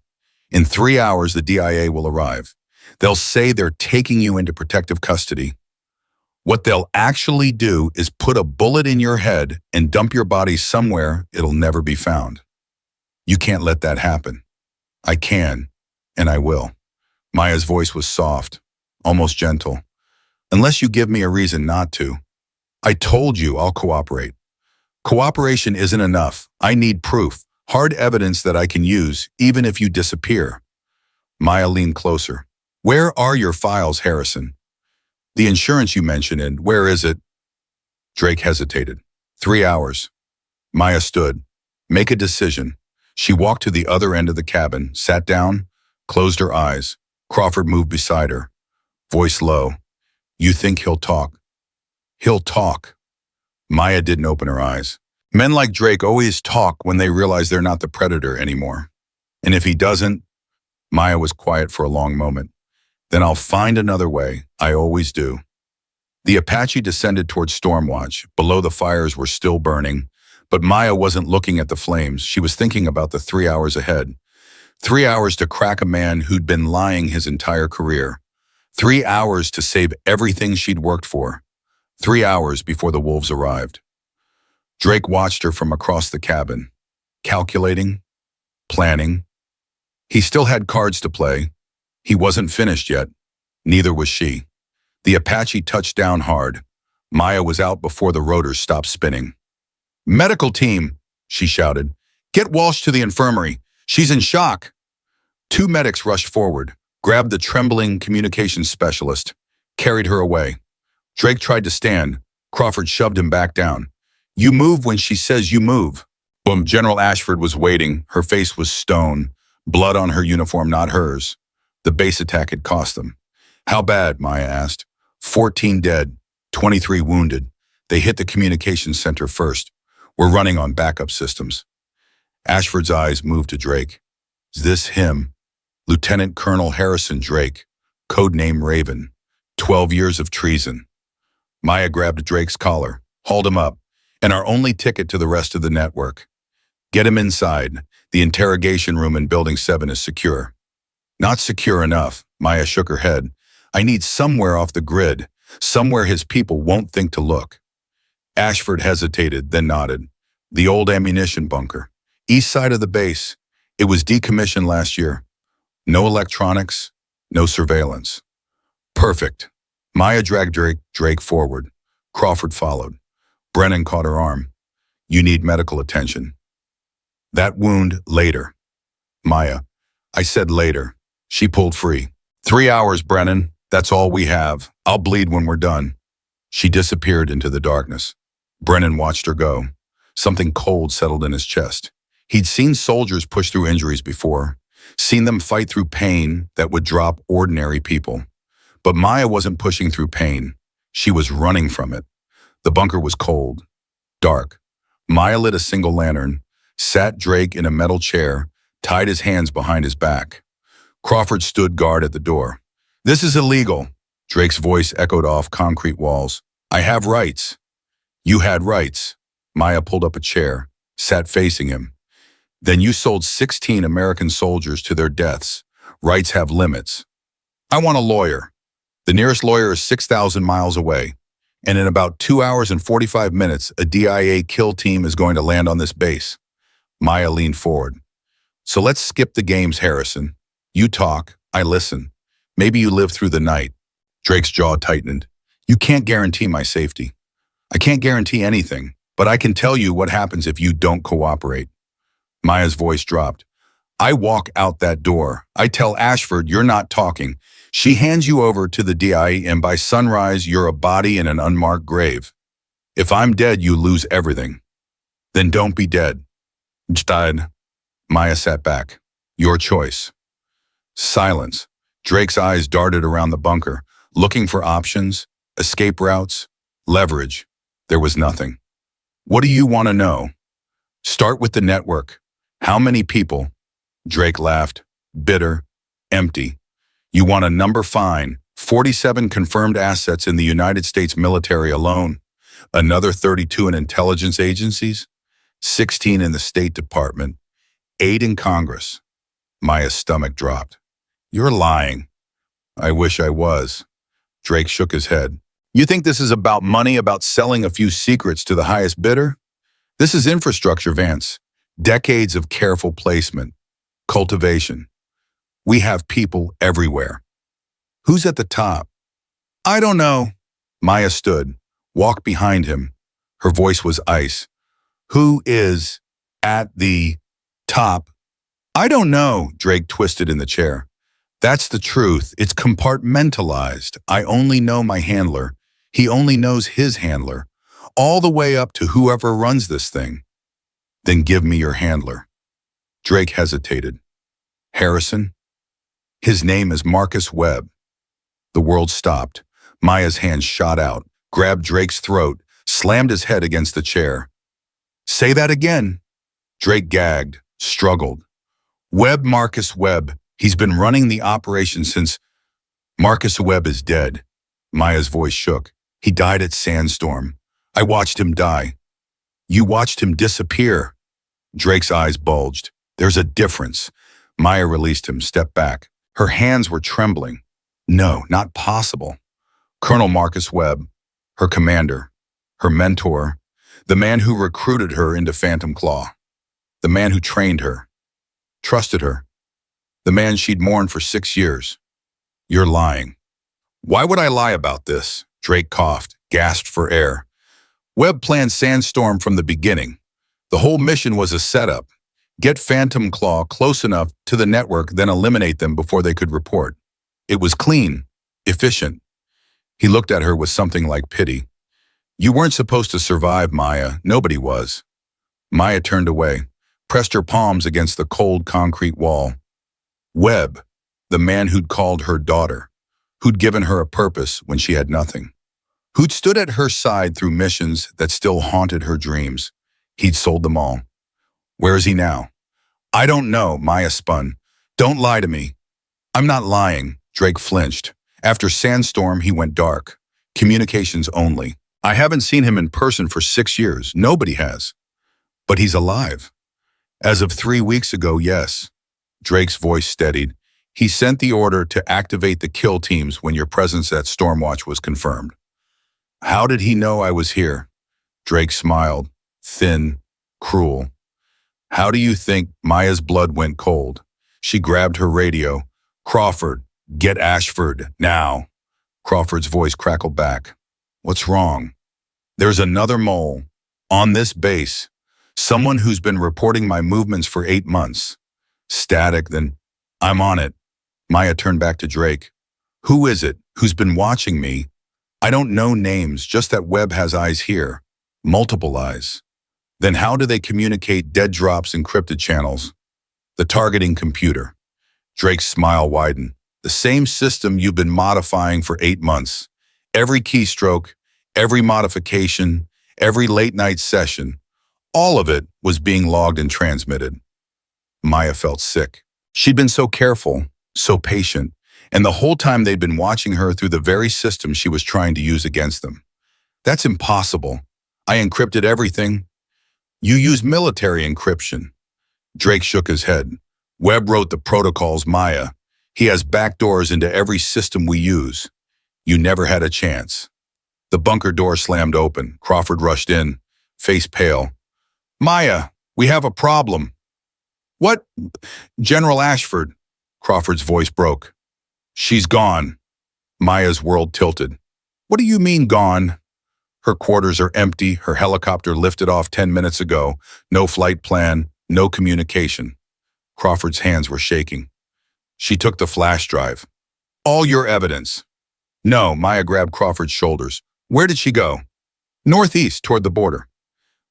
In 3 hours, the DIA will arrive. They'll say they're taking you into protective custody. What they'll actually do is put a bullet in your head and dump your body somewhere it'll never be found. You can't let that happen. I can, and I will. Maya's voice was soft, almost gentle. Unless you give me a reason not to. I told you I'll cooperate. Cooperation isn't enough. I need proof, hard evidence that I can use, even if you disappear. Maya leaned closer. Where are your files, Harrison? The insurance you mentioned, and where is it? Drake hesitated. 3 hours. Maya stood. Make a decision. She walked to the other end of the cabin, sat down, closed her eyes. Crawford moved beside her. Voice low. You think he'll talk? He'll talk. Maya didn't open her eyes. Men like Drake always talk when they realize they're not the predator anymore. And if he doesn't, Maya was quiet for a long moment. Then I'll find another way. I always do. The Apache descended toward Stormwatch. Below, the fires were still burning, but Maya wasn't looking at the flames. She was thinking about the 3 hours ahead. 3 hours to crack a man who'd been lying his entire career. 3 hours to save everything she'd worked for. 3 hours before the wolves arrived. Drake watched her from across the cabin, calculating, planning. He still had cards to play. He wasn't finished yet. Neither was she. The Apache touched down hard. Maya was out before the rotors stopped spinning. Medical team, she shouted. Get Walsh to the infirmary. She's in shock. 2 medics rushed forward, grabbed the trembling communications specialist, carried her away. Drake tried to stand. Crawford shoved him back down. You move when she says you move. Boom. General Ashford was waiting. Her face was stone. Blood on her uniform, not hers. The base attack had cost them. How bad? Maya asked. 14 dead, 23 wounded. They hit the communications center first. We're running on backup systems. Ashford's eyes moved to Drake. Is this him? Lieutenant Colonel Harrison Drake, codename Raven. 12 years of treason. Maya grabbed Drake's collar, hauled him up, and our only ticket to the rest of the network. Get him inside. The interrogation room in Building 7 is secure. Not secure enough, Maya shook her head. I need somewhere off the grid, somewhere his people won't think to look. Ashford hesitated, then nodded. The old ammunition bunker. East side of the base. It was decommissioned last year. No electronics, no surveillance. Perfect. Maya dragged Drake forward. Crawford followed. Brennan caught her arm. You need medical attention. That wound later. Maya. I said later. She pulled free. 3 hours, Brennan. That's all we have. I'll bleed when we're done. She disappeared into the darkness. Brennan watched her go. Something cold settled in his chest. He'd seen soldiers push through injuries before, seen them fight through pain that would drop ordinary people. But Maya wasn't pushing through pain. She was running from it. The bunker was cold, dark. Maya lit a single lantern, sat Drake in a metal chair, tied his hands behind his back. Crawford stood guard at the door. This is illegal. Drake's voice echoed off concrete walls. I have rights. You had rights. Maya pulled up a chair, sat facing him. Then you sold 16 American soldiers to their deaths. Rights have limits. I want a lawyer. The nearest lawyer is 6,000 miles away. And in about 2 hours and 45 minutes, a DIA kill team is going to land on this base. Maya leaned forward. So let's skip the games, Harrison. You talk, I listen. Maybe you live through the night. Drake's jaw tightened. You can't guarantee my safety. I can't guarantee anything, but I can tell you what happens if you don't cooperate. Maya's voice dropped. I walk out that door. I tell Ashford you're not talking. She hands you over to the DIA, and by sunrise, you're a body in an unmarked grave. If I'm dead, you lose everything. Then don't be dead. Died. Maya sat back. Your choice. Silence. Drake's eyes darted around the bunker, looking for options, escape routes, leverage. There was nothing. What do you want to know? Start with the network. How many people? Drake laughed. Bitter. Empty. You want a number? Fine. 47 confirmed assets in the United States military alone. Another 32 in intelligence agencies. 16 in the State Department. 8 in Congress. Maya's stomach dropped. You're lying. I wish I was. Drake shook his head. You think this is about money, about selling a few secrets to the highest bidder? This is infrastructure, Vance. Decades of careful placement, cultivation. We have people everywhere. Who's at the top? I don't know. Maya stood, walked behind him. Her voice was ice. Who is at the top? I don't know, Drake twisted in the chair. That's the truth. It's compartmentalized. I only know my handler. He only knows his handler. All the way up to whoever runs this thing. Then give me your handler. Drake hesitated. Harrison? His name is Marcus Webb. The world stopped. Maya's hand shot out, grabbed Drake's throat, slammed his head against the chair. Say that again. Drake gagged, struggled. Webb, Marcus Webb. He's been running the operation since... Marcus Webb is dead. Maya's voice shook. He died at Sandstorm. I watched him die. You watched him disappear. Drake's eyes bulged. There's a difference. Maya released him, stepped back. Her hands were trembling. No, not possible. Colonel Marcus Webb, her commander, her mentor, the man who recruited her into Phantom Claw, the man who trained her, trusted her, the man she'd mourned for 6 years. You're lying. Why would I lie about this? Drake coughed, gasped for air. Webb planned Sandstorm from the beginning. The whole mission was a setup. Get Phantom Claw close enough to the network, then eliminate them before they could report. It was clean, efficient. He looked at her with something like pity. You weren't supposed to survive, Maya. Nobody was. Maya turned away, pressed her palms against the cold concrete wall. Webb, the man who'd called her daughter, who'd given her a purpose when she had nothing, who'd stood at her side through missions that still haunted her dreams. He'd sold them all. Where is he now? I don't know, Maya spun. Don't lie to me. I'm not lying, Drake flinched. After Sandstorm, he went dark. Communications only. I haven't seen him in person for 6 years. Nobody has. But he's alive. As of 3 weeks ago, yes. Drake's voice steadied. He sent the order to activate the kill teams when your presence at Stormwatch was confirmed. How did he know I was here? Drake smiled, thin, cruel. How do you think Maya's blood went cold? She grabbed her radio. Crawford, get Ashford, now. Crawford's voice crackled back. What's wrong? There's another mole. On this base. Someone who's been reporting my movements for 8 months. Static, then I'm on it. Maya turned back to Drake. Who is it? Who's been watching me? I don't know names, just that Webb has eyes here. Multiple eyes. Then how do they communicate dead drops encrypted channels? The targeting computer. Drake's smile widened. The same system you've been modifying for 8 months. Every keystroke, every modification, every late-night session, all of it was being logged and transmitted. Maya felt sick. She'd been so careful, so patient, and the whole time they'd been watching her through the very system she was trying to use against them. That's impossible. I encrypted everything. You use military encryption. Drake shook his head. Webb wrote the protocols, Maya. He has backdoors into every system we use. You never had a chance. The bunker door slammed open. Crawford rushed in, face pale. Maya, we have a problem. What? General Ashford. Crawford's voice broke. She's gone. Maya's world tilted. What do you mean gone? Her quarters are empty. Her helicopter lifted off 10 minutes ago. No flight plan, no communication. Crawford's hands were shaking. She took the flash drive. All your evidence. No, Maya grabbed Crawford's shoulders. Where did she go? Northeast, toward the border.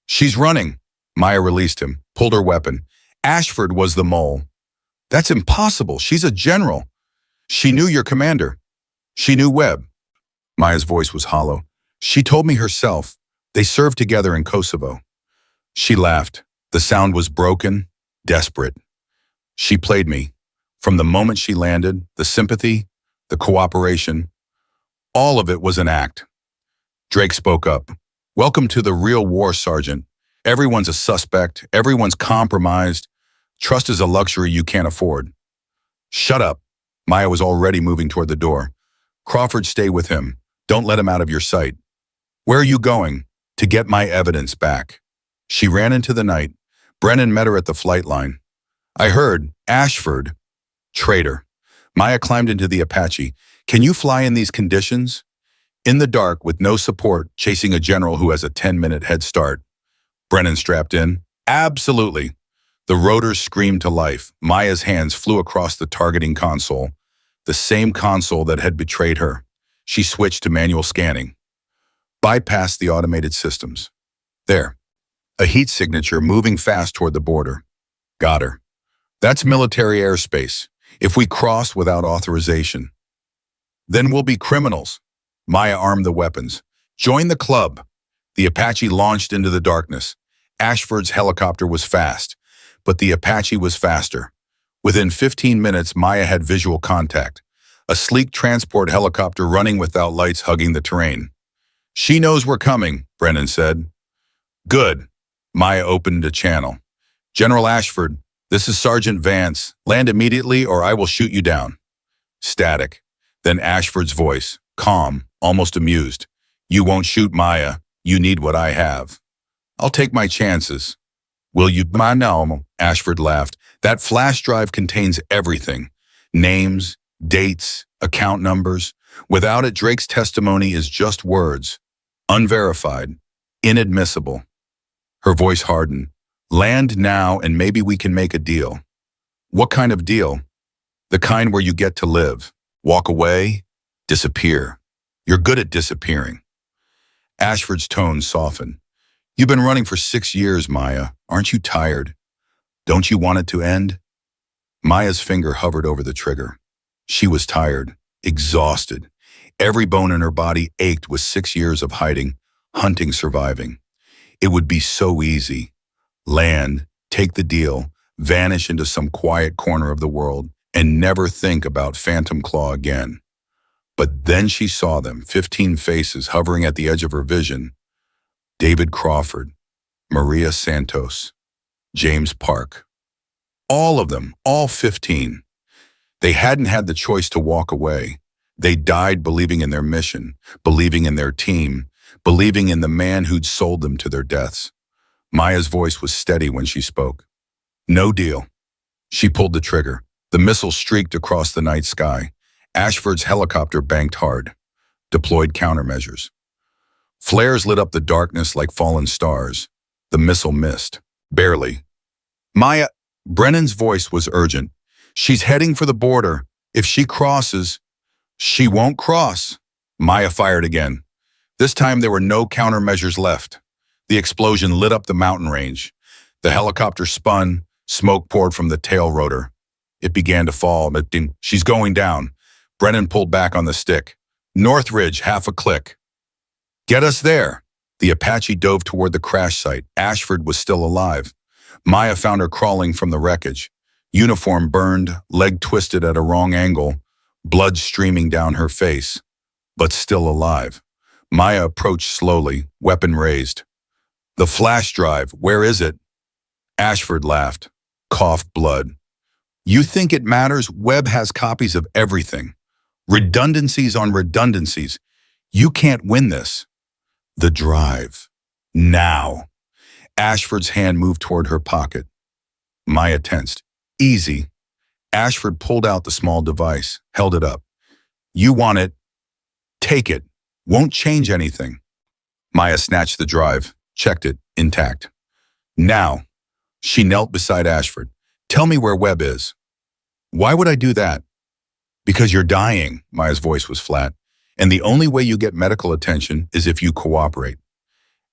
She's running. Maya released him, pulled her weapon. Ashford was the mole. That's impossible. She's a general. She knew your commander. She knew Webb. Maya's voice was hollow. She told me herself. They served together in Kosovo. She laughed. The sound was broken, desperate. She played me. From the moment she landed, the sympathy, the cooperation, all of it was an act. Drake spoke up. Welcome to the real war, Sergeant. Everyone's a suspect. Everyone's compromised. Trust is a luxury you can't afford. Shut up. Maya was already moving toward the door. Crawford, stay with him. Don't let him out of your sight. Where are you going? To get my evidence back. She ran into the night. Brennan met her at the flight line. I heard, Ashford. Traitor. Maya climbed into the Apache. Can you fly in these conditions? In the dark, with no support, chasing a general who has a 10-minute head start. Brennan strapped in. Absolutely. The rotors screamed to life. Maya's hands flew across the targeting console, the same console that had betrayed her. She switched to manual scanning. Bypassed the automated systems. There. A heat signature moving fast toward the border. Got her. That's military airspace. If we cross without authorization, then we'll be criminals. Maya armed the weapons. Join the club. The Apache launched into the darkness. Ashford's helicopter was fast, but the Apache was faster. Within 15 minutes, Maya had visual contact. A sleek transport helicopter running without lights hugging the terrain. She knows we're coming, Brennan said. Good. Maya opened a channel. General Ashford, this is Sergeant Vance. Land immediately or I will shoot you down. Static. Then Ashford's voice, calm, almost amused. You won't shoot Maya. You need what I have. I'll take my chances. Will you? No, Ashford laughed. That flash drive contains everything. Names, dates, account numbers. Without it, Drake's testimony is just words. Unverified. Inadmissible. Her voice hardened. Land now and maybe we can make a deal. What kind of deal? The kind where you get to live. Walk away, disappear. You're good at disappearing. Ashford's tone softened. You've been running for 6 years, Maya. Aren't you tired? Don't you want it to end? Maya's finger hovered over the trigger. She was tired, exhausted. Every bone in her body ached with 6 years of hiding, hunting, surviving. It would be so easy. Land, take the deal, vanish into some quiet corner of the world, and never think about Phantom Claw again. But then she saw them, 15 faces hovering at the edge of her vision. David Crawford, Maria Santos, James Park. All of them, all 15. They hadn't had the choice to walk away. They died believing in their mission, believing in their team, believing in the man who'd sold them to their deaths. Maya's voice was steady when she spoke. No deal. She pulled the trigger. The missile streaked across the night sky. Ashford's helicopter banked hard, deployed countermeasures. Flares lit up the darkness like fallen stars. The missile missed. Barely. Maya, Brennan's voice was urgent. She's heading for the border. If she crosses, she won't cross. Maya fired again. This time there were no countermeasures left. The explosion lit up the mountain range. The helicopter spun, smoke poured from the tail rotor. It began to fall, but she's going down. Brennan pulled back on the stick. Northridge, half a click. Get us there. The Apache dove toward the crash site. Ashford was still alive. Maya found her crawling from the wreckage. Uniform burned, leg twisted at a wrong angle, blood streaming down her face, but still alive. Maya approached slowly, weapon raised. The flash drive, where is it? Ashford laughed, coughed blood. You think it matters? Webb has copies of everything. Redundancies on redundancies. You can't win this. The drive. Now. Ashford's hand moved toward her pocket. Maya tensed. Easy. Ashford pulled out the small device, held it up. You want it? Take it. Won't change anything. Maya snatched the drive, checked it, intact. Now. She knelt beside Ashford. Tell me where Webb is. Why would I do that? Because you're dying, Maya's voice was flat, and the only way you get medical attention is if you cooperate.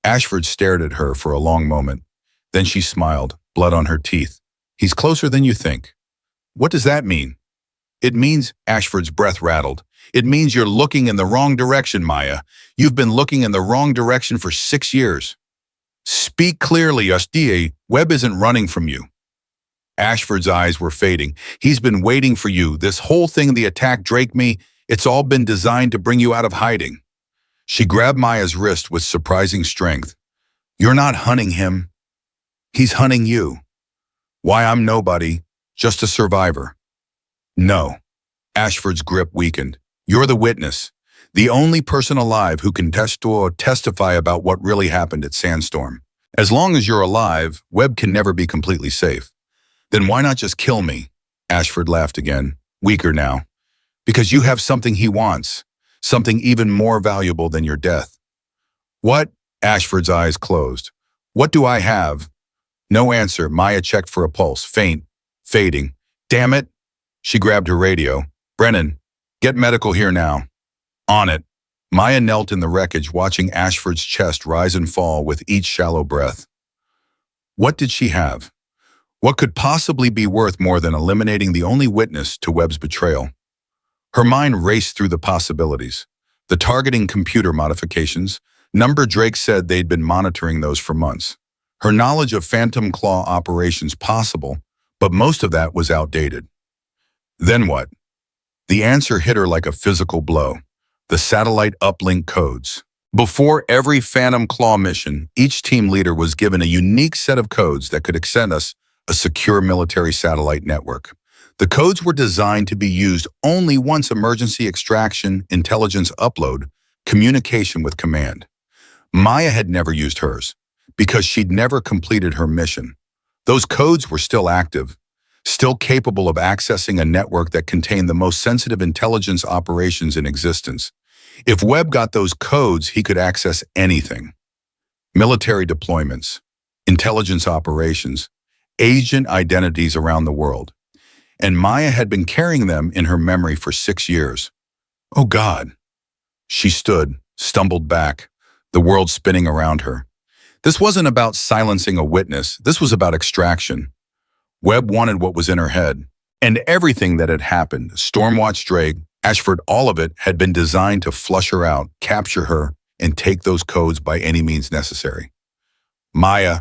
Ashford stared at her for a long moment. Then she smiled, blood on her teeth. He's closer than you think. What does that mean? It means, Ashford's breath rattled, it means you're looking in the wrong direction, Maya. You've been looking in the wrong direction for 6 years. Speak clearly, Ustie. Webb isn't running from you. Ashford's eyes were fading. He's been waiting for you. This whole thing, the attack, Drake me, it's all been designed to bring you out of hiding. She grabbed Maya's wrist with surprising strength. You're not hunting him. He's hunting you. Why, I'm nobody, just a survivor. No. Ashford's grip weakened. You're the witness, the only person alive who can testify about what really happened at Sandstorm. As long as you're alive, Webb can never be completely safe. Then why not just kill me? Ashford laughed again, weaker now. Because you have something he wants, something even more valuable than your death. What? Ashford's eyes closed. What do I have? No answer. Maya checked for a pulse, faint, fading. Damn it. She grabbed her radio. Brennan, get medical here now. On it. Maya knelt in the wreckage, watching Ashford's chest rise and fall with each shallow breath. What did she have? What could possibly be worth more than eliminating the only witness to Webb's betrayal? Her mind raced through the possibilities. The targeting computer modifications. Drake said they'd been monitoring those for months. Her knowledge of Phantom Claw operations possible, but most of that was outdated. Then what? The answer hit her like a physical blow. The satellite uplink codes. Before every Phantom Claw mission, each team leader was given a unique set of codes that could extend us a secure military satellite network. The codes were designed to be used only once emergency extraction, intelligence upload, communication with command. Maya had never used hers because she'd never completed her mission. Those codes were still active, still capable of accessing a network that contained the most sensitive intelligence operations in existence. If Webb got those codes, he could access anything. Military deployments, intelligence operations, agent identities around the world. and Maya had been carrying them in her memory for 6 years. Oh God. She stood, stumbled back, the world spinning around her. This wasn't about silencing a witness, this was about extraction. Webb wanted what was in her head. And everything that had happened, Stormwatch Drake, Ashford, all of it had been designed to flush her out, capture her, and take those codes by any means necessary. Maya,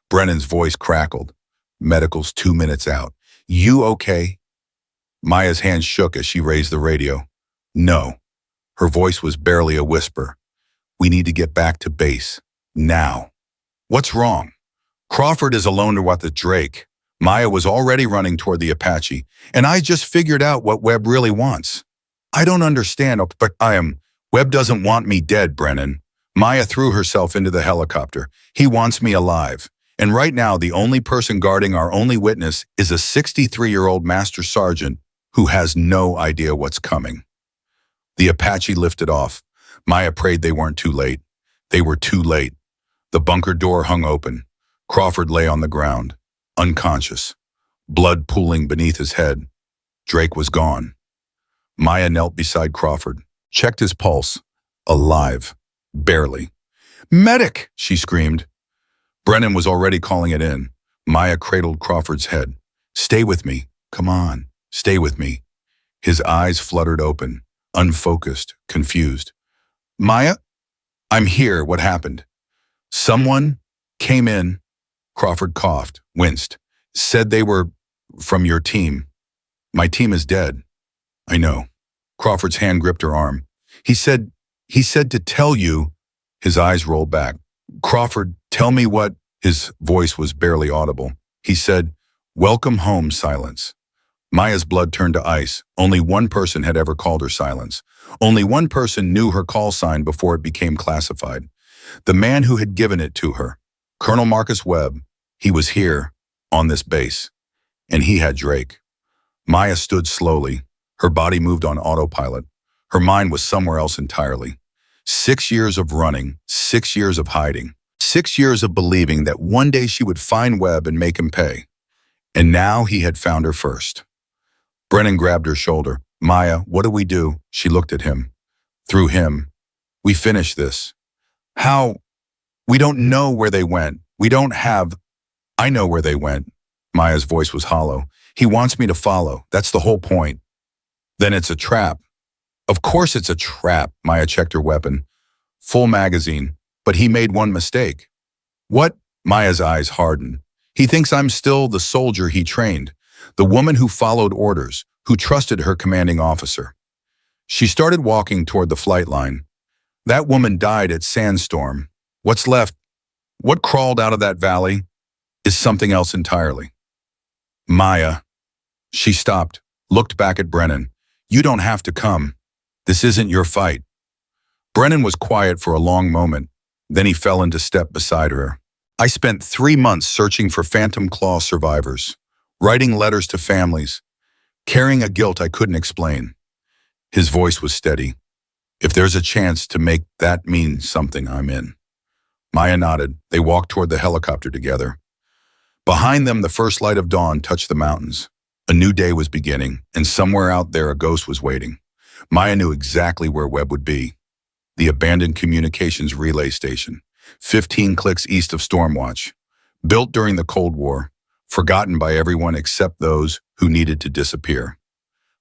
Brennan's voice crackled. Medical's 2 minutes out. You okay? Maya's hand shook as she raised the radio. No. Her voice was barely a whisper. We need to get back to base. Now. What's wrong? Crawford is alone with the Drake. Maya was already running toward the Apache, and I just figured out what Webb really wants. I don't understand, but Webb doesn't want me dead, Brennan. Maya threw herself into the helicopter. He wants me alive. And right now, the only person guarding our only witness is a 63-year-old master sergeant who has no idea what's coming. The Apache lifted off. Maya prayed they weren't too late. They were too late. The bunker door hung open. Crawford lay on the ground, unconscious, blood pooling beneath his head. Drake was gone. Maya knelt beside Crawford, checked his pulse. Alive. Barely. Medic! She screamed. Brennan was already calling it in. Maya cradled Crawford's head. Stay with me. Come on. Stay with me. His eyes fluttered open, unfocused, confused. Maya? I'm here. What happened? Someone came in. Crawford coughed, winced, said they were from your team. My team is dead. I know. Crawford's hand gripped her arm. He said to tell you. His eyes rolled back. Crawford, tell me what. His voice was barely audible. He said, welcome home, Silence. Maya's blood turned to ice. Only one person had ever called her Silence. Only one person knew her call sign before it became classified. The man who had given it to her. Colonel Marcus Webb. He was here, on this base. And he had Drake. Maya stood slowly. Her body moved on autopilot. Her mind was somewhere else entirely. 6 years of running, 6 years of hiding, 6 years of believing that one day she would find Webb and make him pay. And now he had found her first. Brennan grabbed her shoulder. Maya, what do we do? She looked at him. Through him. We finish this. How? We don't know where they went. We don't have. I know where they went. Maya's voice was hollow. He wants me to follow. That's the whole point. Then it's a trap. Of course it's a trap. Maya checked her weapon. Full magazine. But he made one mistake. What? Maya's eyes hardened. He thinks I'm still the soldier he trained, the woman who followed orders, who trusted her commanding officer. She started walking toward the flight line. That woman died at Sandstorm. What's left, what crawled out of that valley, is something else entirely. Maya. She stopped, looked back at Brennan. You don't have to come. This isn't your fight. Brennan was quiet for a long moment. Then he fell into step beside her. I spent 3 months searching for Phantom Claw survivors, writing letters to families, carrying a guilt I couldn't explain. His voice was steady. If there's a chance to make that mean something, I'm in. Maya nodded. They walked toward the helicopter together. Behind them, the first light of dawn touched the mountains. A new day was beginning, and somewhere out there a ghost was waiting. Maya knew exactly where Webb would be. The abandoned communications relay station, 15 clicks east of Stormwatch. Built during the Cold War, forgotten by everyone except those who needed to disappear.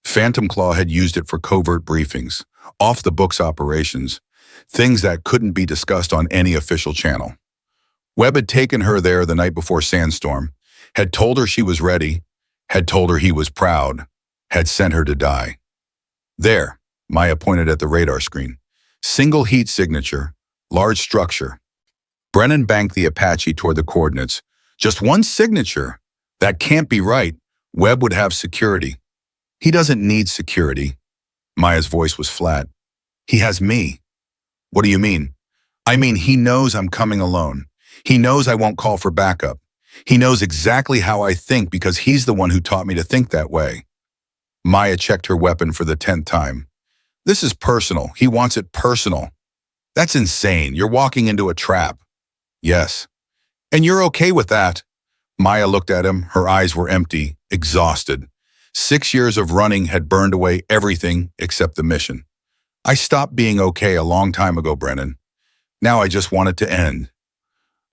Phantom Claw had used it for covert briefings, off-the-books operations, things that couldn't be discussed on any official channel. Webb had taken her there the night before Sandstorm, had told her she was ready, had told her he was proud, had sent her to die. There, Maya pointed at the radar screen. Single heat signature, large structure. Brennan banked the Apache toward the coordinates. Just one signature. That can't be right. Webb would have security. He doesn't need security. Maya's voice was flat. He has me. What do you mean? I mean, he knows I'm coming alone. He knows I won't call for backup. He knows exactly how I think because he's the one who taught me to think that way. Maya checked her weapon for the 10th time. This is personal. He wants it personal. That's insane. You're walking into a trap. Yes. And you're okay with that? Maya looked at him. Her eyes were empty, exhausted. 6 years of running had burned away everything except the mission. I stopped being okay a long time ago, Brennan. Now I just want it to end.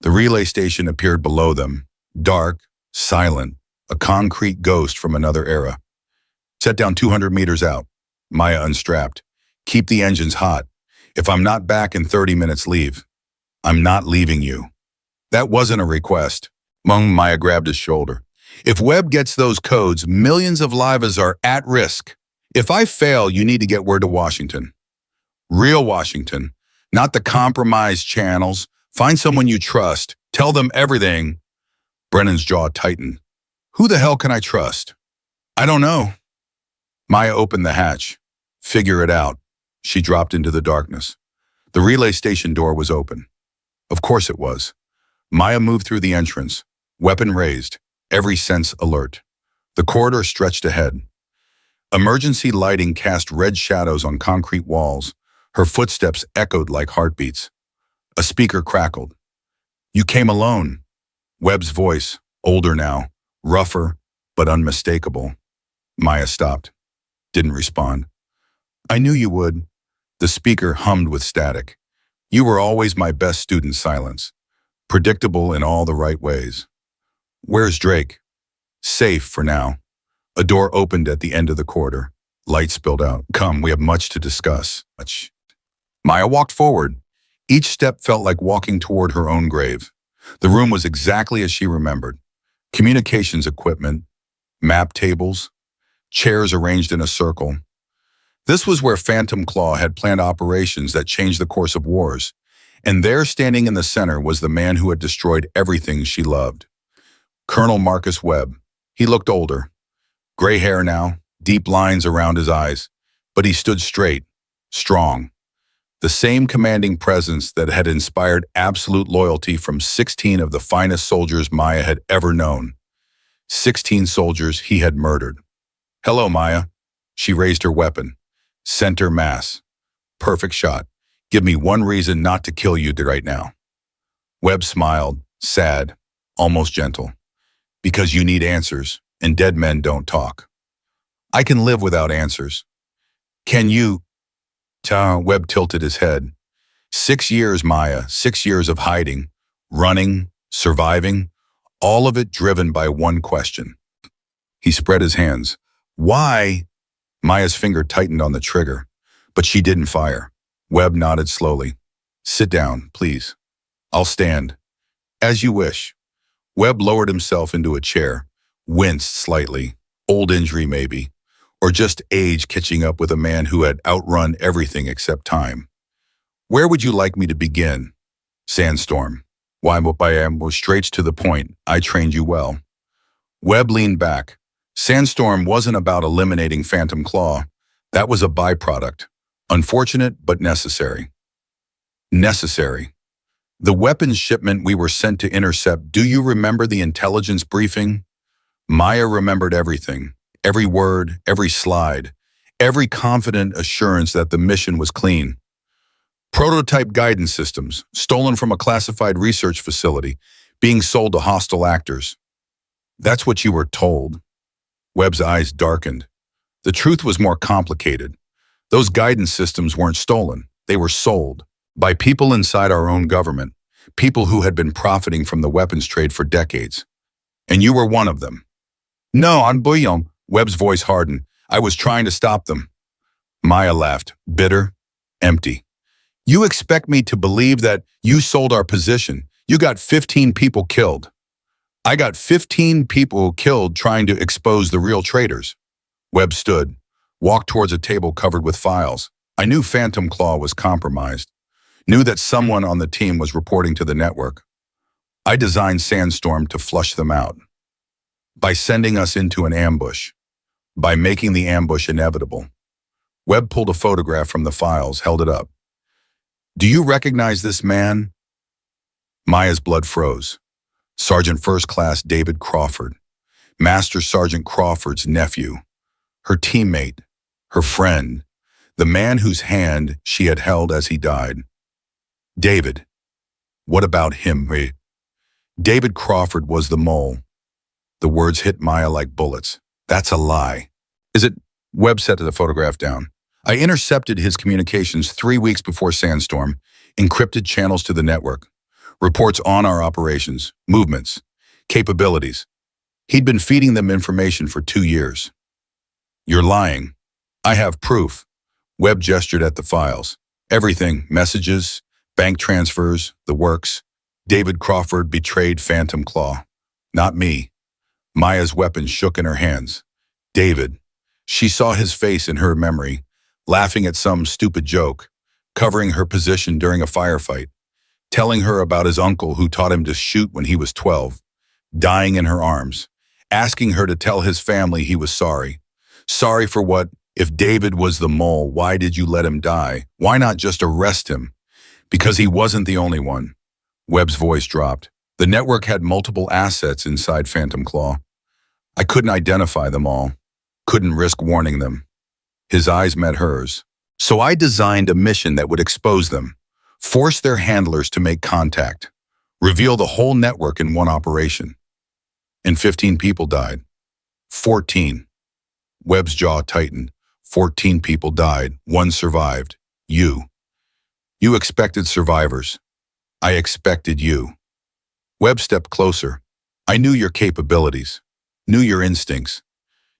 The relay station appeared below them, dark, silent, a concrete ghost from another era. Set down 200 meters out. Maya unstrapped. Keep the engines hot. If I'm not back in 30 minutes, leave. I'm not leaving you. That wasn't a request. Maya grabbed his shoulder. If Webb gets those codes, millions of lives are at risk. If I fail, you need to get word to Washington. Real Washington, not the compromised channels. Find someone you trust. Tell them everything. Brennan's jaw tightened. Who the hell can I trust? I don't know. Maya opened the hatch. Figure it out. She dropped into the darkness. The relay station door was open. Of course it was. Maya moved through the entrance, weapon raised, every sense alert. The corridor stretched ahead. Emergency lighting cast red shadows on concrete walls. Her footsteps echoed like heartbeats. A speaker crackled. You came alone. Webb's voice, older now, rougher, but unmistakable. Maya stopped. Didn't respond. I knew you would. The speaker hummed with static. You were always my best student, Silence. Predictable in all the right ways. Where's Drake? Safe for now. A door opened at the end of the corridor. Light spilled out. Come, we have much to discuss. Maya walked forward. Each step felt like walking toward her own grave. The room was exactly as she remembered. Communications equipment, map tables, chairs arranged in a circle. This was where Phantom Claw had planned operations that changed the course of wars. And there, standing in the center, was the man who had destroyed everything she loved. Colonel Marcus Webb. He looked older. Gray hair now, deep lines around his eyes. But he stood straight, strong. The same commanding presence that had inspired absolute loyalty from 16 of the finest soldiers Maya had ever known. 16 soldiers he had murdered. Hello, Maya. She raised her weapon. Center mass. Perfect shot. Give me one reason not to kill you right now. Webb smiled, sad, almost gentle. Because you need answers, and dead men don't talk. I can live without answers. Can you? Webb tilted his head. 6 years, Maya, 6 years of hiding, running, surviving, all of it driven by one question. He spread his hands. Why? Maya's finger tightened on the trigger, but she didn't fire. Webb nodded slowly. Sit down, please. I'll stand. As you wish. Webb lowered himself into a chair, winced slightly. Old injury, maybe. Or just age catching up with a man who had outrun everything except time. Where would you like me to begin? Sandstorm. Why, I am straight to the point. I trained you well. Webb leaned back. Sandstorm wasn't about eliminating Phantom Claw. That was a byproduct. Unfortunate, but necessary. Necessary. The weapons shipment we were sent to intercept, do you remember the intelligence briefing? Maya remembered everything. Every word, every slide, every confident assurance that the mission was clean. Prototype guidance systems, stolen from a classified research facility, being sold to hostile actors. That's what you were told. Webb's eyes darkened. The truth was more complicated. Those guidance systems weren't stolen. They were sold by people inside our own government, people who had been profiting from the weapons trade for decades. And you were one of them. No, I'm bouillon. Webb's voice hardened. I was trying to stop them. Maya laughed, bitter, empty. You expect me to believe that you sold our position. You got 15 people killed. I got 15 people killed trying to expose the real traitors. Webb stood, walked towards a table covered with files. I knew Phantom Claw was compromised. Knew that someone on the team was reporting to the network. I designed Sandstorm to flush them out. By sending us into an ambush. By making the ambush inevitable. Webb pulled a photograph from the files, held it up. Do you recognize this man? Maya's blood froze. Sergeant First Class David Crawford. Master Sergeant Crawford's nephew. Her teammate. Her friend. The man whose hand she had held as he died. David. What about him? David Crawford was the mole. The words hit Maya like bullets. That's a lie. Is it? Webb set the photograph down. I intercepted his communications 3 weeks before Sandstorm, encrypted channels to the network, reports on our operations, movements, capabilities. He'd been feeding them information for 2 years. You're lying. I have proof. Webb gestured at the files. Everything, messages, bank transfers, the works. David Crawford betrayed Phantom Claw. Not me. Maya's weapon shook in her hands. David. She saw his face in her memory, laughing at some stupid joke, covering her position during a firefight, telling her about his uncle who taught him to shoot when he was 12, dying in her arms, asking her to tell his family he was sorry. Sorry for what? If David was the mole, why did you let him die? Why not just arrest him? Because he wasn't the only one. Webb's voice dropped. The network had multiple assets inside Phantom Claw. I couldn't identify them all, couldn't risk warning them. His eyes met hers. So I designed a mission that would expose them, force their handlers to make contact, reveal the whole network in one operation. And 15 people died. 14. Webb's jaw tightened. 14 people died. 1 survived. You. You expected survivors. I expected you. Webb stepped closer. I knew your capabilities, knew your instincts.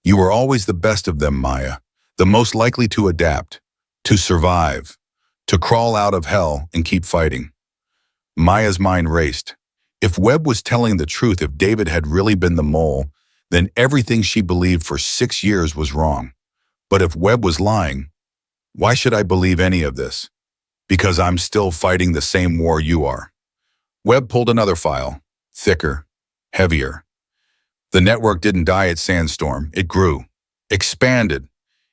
You were always the best of them, Maya, the most likely to adapt, to survive, to crawl out of hell and keep fighting. Maya's mind raced. If Webb was telling the truth, if David had really been the mole, then everything she believed for 6 years was wrong. But if Webb was lying, why should I believe any of this? Because I'm still fighting the same war you are. Webb pulled another file, thicker, heavier. The network didn't die at Sandstorm. It grew, expanded,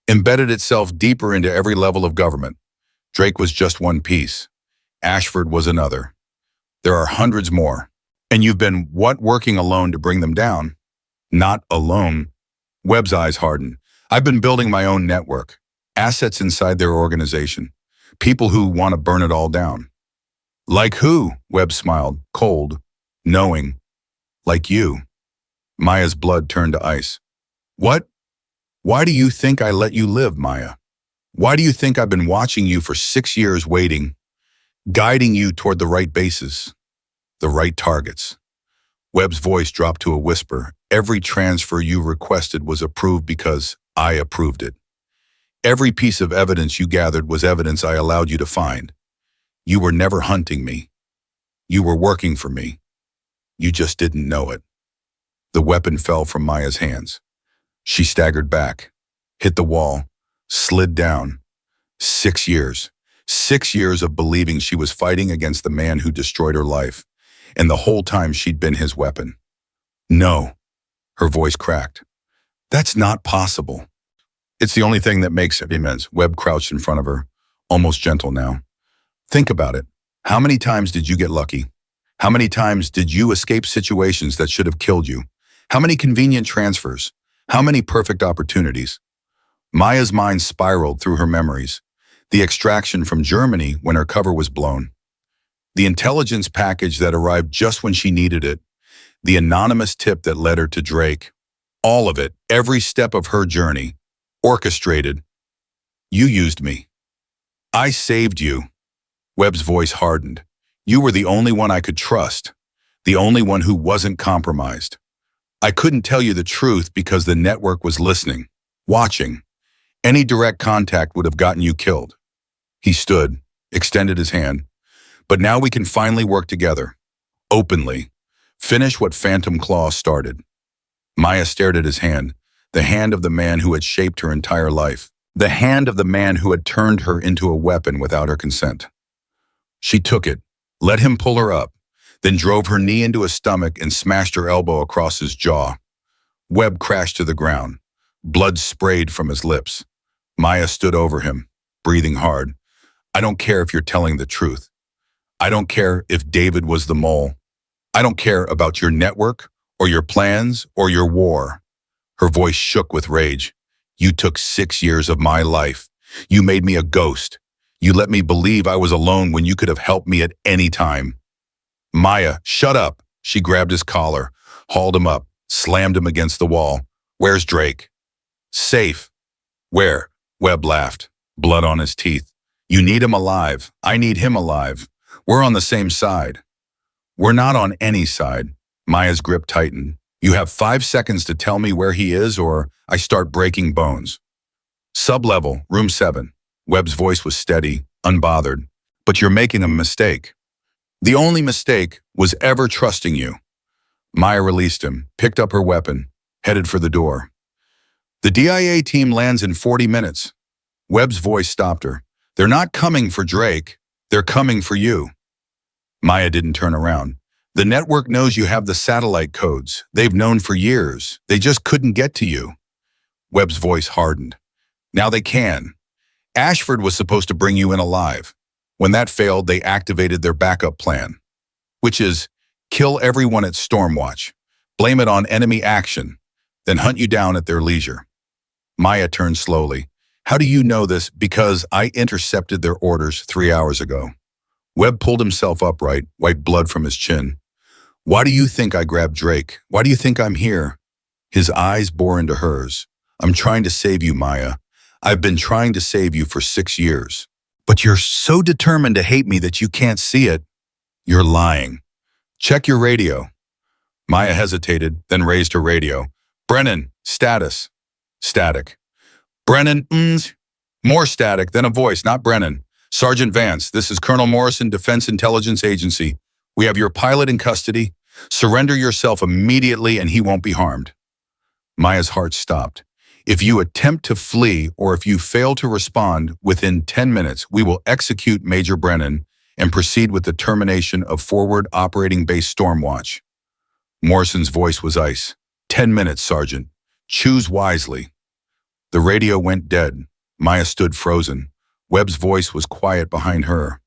embedded itself deeper into every level of government. Drake was just one piece. Ashford was another. There are hundreds more. And you've been, working alone to bring them down? Not alone. Webb's eyes hardened. I've been building my own network, assets inside their organization, people who want to burn it all down. Like who? Webb smiled, cold, knowing. Like you. Maya's blood turned to ice. What? Why do you think I let you live, Maya? Why do you think I've been watching you for 6 years waiting, guiding you toward the right bases, the right targets? Webb's voice dropped to a whisper. Every transfer you requested was approved because I approved it. Every piece of evidence you gathered was evidence I allowed you to find. You were never hunting me. You were working for me. You just didn't know it. The weapon fell from Maya's hands. She staggered back, hit the wall, slid down. 6 years. 6 years of believing she was fighting against the man who destroyed her life, and the whole time she'd been his weapon. No. Her voice cracked. That's not possible. It's the only thing that makes it immense. Webb crouched in front of her, almost gentle now. Think about it. How many times did you get lucky? How many times did you escape situations that should have killed you? How many convenient transfers? How many perfect opportunities? Maya's mind spiraled through her memories. The extraction from Germany when her cover was blown. The intelligence package that arrived just when she needed it. The anonymous tip that led her to Drake. All of it, every step of her journey. Orchestrated. You used me. I saved you. Webb's voice hardened. You were the only one I could trust. The only one who wasn't compromised. I couldn't tell you the truth because the network was listening, watching. Any direct contact would have gotten you killed. He stood, extended his hand. But now we can finally work together. Openly. Finish what Phantom Claw started. Maya stared at his hand, the hand of the man who had shaped her entire life. The hand of the man who had turned her into a weapon without her consent. She took it, let him pull her up, then drove her knee into his stomach and smashed her elbow across his jaw. Webb crashed to the ground. Blood sprayed from his lips. Maya stood over him, breathing hard. I don't care if you're telling the truth. I don't care if David was the mole. I don't care about your network or your plans or your war. Her voice shook with rage. You took 6 years of my life. You made me a ghost. You let me believe I was alone when you could have helped me at any time. Maya, shut up. She grabbed his collar, hauled him up, slammed him against the wall. Where's Drake? Safe. Where? Webb laughed, blood on his teeth. You need him alive. I need him alive. We're on the same side. We're not on any side. Maya's grip tightened. You have 5 seconds to tell me where he is or I start breaking bones. Sublevel, room 7. Webb's voice was steady, unbothered. But you're making a mistake. The only mistake was ever trusting you. Maya released him, picked up her weapon, headed for the door. The DIA team lands in 40 minutes. Webb's voice stopped her. They're not coming for Drake. They're coming for you. Maya didn't turn around. The network knows you have the satellite codes. They've known for years. They just couldn't get to you. Webb's voice hardened. Now they can. Ashford was supposed to bring you in alive. When that failed, they activated their backup plan, which is kill everyone at Stormwatch, blame it on enemy action, then hunt you down at their leisure. Maya turned slowly. How do you know this? Because I intercepted their orders 3 hours ago. Webb pulled himself upright, wiped blood from his chin. Why do you think I grabbed Drake? Why do you think I'm here? His eyes bore into hers. I'm trying to save you, Maya. I've been trying to save you for 6 years. But you're so determined to hate me that you can't see it. You're lying. Check your radio. Maya hesitated, then raised her radio. Brennan, status. Static. Brennan, more static, then a voice, not Brennan. Sergeant Vance, this is Colonel Morrison, Defense Intelligence Agency. We have your pilot in custody. Surrender yourself immediately and he won't be harmed. Maya's heart stopped. If you attempt to flee or if you fail to respond within 10 minutes, we will execute Major Brennan and proceed with the termination of Forward Operating Base Stormwatch. Morrison's voice was ice. 10 minutes, Sergeant. Choose wisely. The radio went dead. Maya stood frozen. Webb's voice was quiet behind her.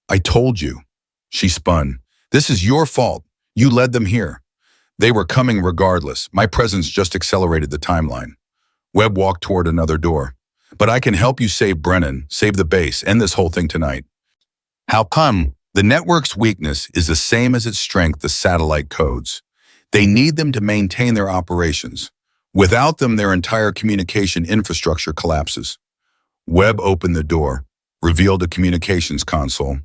I told you. She spun. This is your fault. You led them here. They were coming regardless. My presence just accelerated the timeline. Webb walked toward another door. But I can help you save Brennan, save the base, end this whole thing tonight. How come? The network's weakness is the same as its strength, the satellite codes. They need them to maintain their operations. Without them, their entire communication infrastructure collapses. Webb opened the door, revealed a communications console,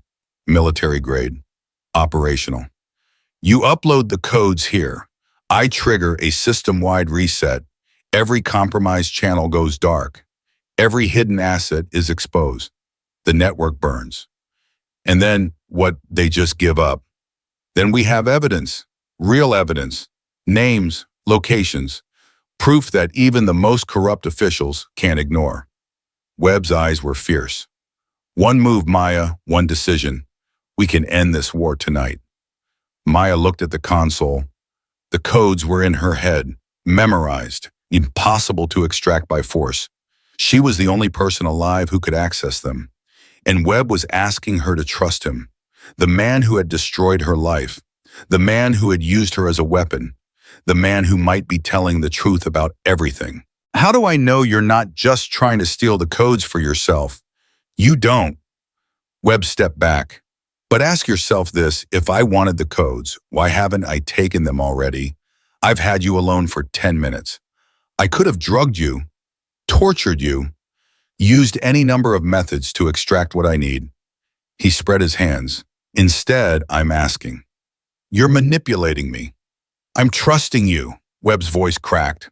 military grade, operational. You upload the codes here. I trigger a system-wide reset. Every compromised channel goes dark. Every hidden asset is exposed. The network burns. And then what? They just give up. Then we have evidence, real evidence, names, locations, proof that even the most corrupt officials can't ignore. Webb's eyes were fierce. One move, Maya, one decision. We can end this war tonight. Maya looked at the console. The codes were in her head, memorized, impossible to extract by force. She was the only person alive who could access them. And Webb was asking her to trust him, the man who had destroyed her life, the man who had used her as a weapon, the man who might be telling the truth about everything. How do I know you're not just trying to steal the codes for yourself? You don't. Webb stepped back. But ask yourself this, if I wanted the codes, why haven't I taken them already? I've had you alone for 10 minutes. I could have drugged you, tortured you, used any number of methods to extract what I need. He spread his hands. Instead, I'm asking. You're manipulating me. I'm trusting you. Webb's voice cracked.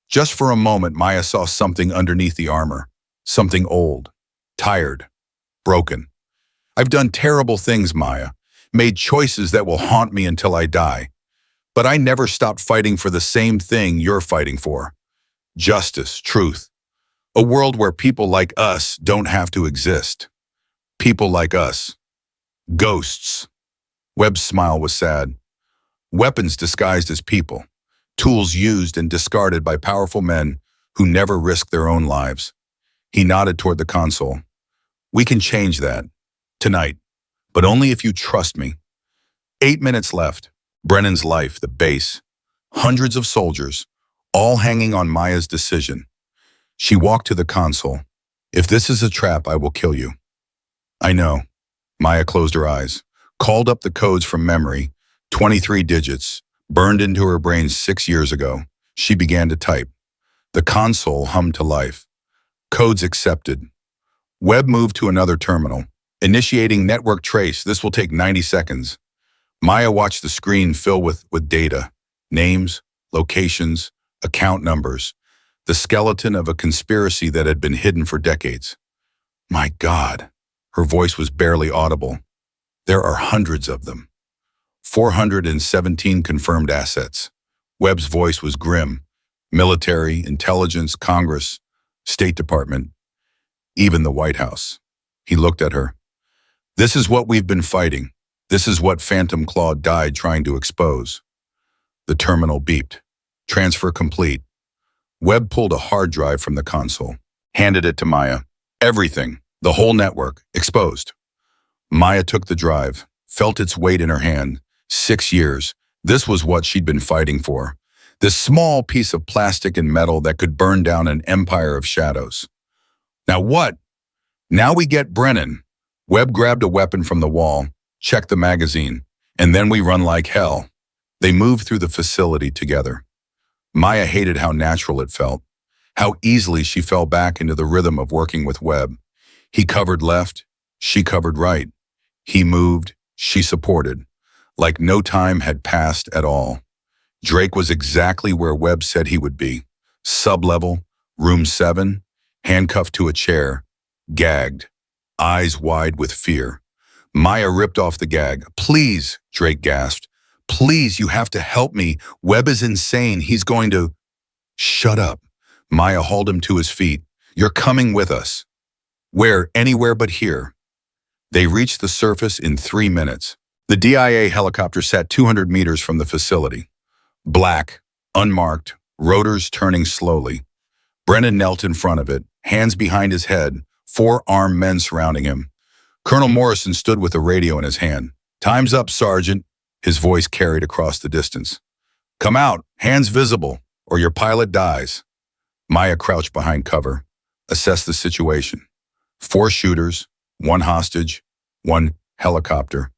Just for a moment, Maya saw something underneath the armor. Something old, tired, broken. I've done terrible things, Maya, made choices that will haunt me until I die. But I never stopped fighting for the same thing you're fighting for. Justice, truth. A world where people like us don't have to exist. People like us. Ghosts. Webb's smile was sad. Weapons disguised as people. Tools used and discarded by powerful men who never risk their own lives. He nodded toward the console. We can change that. Tonight. But only if you trust me. 8 minutes left. Brennan's life, the base. Hundreds of soldiers, all hanging on Maya's decision. She walked to the console. If this is a trap, I will kill you. I know. Maya closed her eyes, called up the codes from memory, 23 digits, burned into her brain 6 years ago. She began to type. The console hummed to life. Codes accepted. Webb moved to another terminal. Initiating network trace. This will take 90 seconds. Maya watched the screen fill with data. Names, locations, account numbers. The skeleton of a conspiracy that had been hidden for decades. My God. Her voice was barely audible. There are hundreds of them. 417 confirmed assets. Webb's voice was grim. Military, intelligence, Congress, State Department, even the White House. He looked at her. This is what we've been fighting. This is what Phantom Claw died trying to expose. The terminal beeped. Transfer complete. Webb pulled a hard drive from the console, handed it to Maya. Everything, the whole network, exposed. Maya took the drive, felt its weight in her hand. 6 years. This was what she'd been fighting for. This small piece of plastic and metal that could burn down an empire of shadows. Now what? Now we get Brennan. Webb grabbed a weapon from the wall, checked the magazine, and then we run like hell. They moved through the facility together. Maya hated how natural it felt, how easily she fell back into the rhythm of working with Webb. He covered left, she covered right. He moved, she supported, like no time had passed at all. Drake was exactly where Webb said he would be. Sub-level, room 7, handcuffed to a chair, gagged, eyes wide with fear. Maya ripped off the gag. Please, Drake gasped. Please, you have to help me. Webb is insane. He's going to... Shut up. Maya hauled him to his feet. You're coming with us. Where? Anywhere but here. They reached the surface in 3 minutes. The DIA helicopter sat 200 meters from the facility. Black, unmarked, rotors turning slowly. Brennan knelt in front of it, hands behind his head, 4 armed men surrounding him. Colonel Morrison stood with a radio in his hand. Time's up, Sergeant. His voice carried across the distance. Come out, hands visible, or your pilot dies. Maya crouched behind cover, assessed the situation. 4 shooters, 1 hostage, 1 helicopter.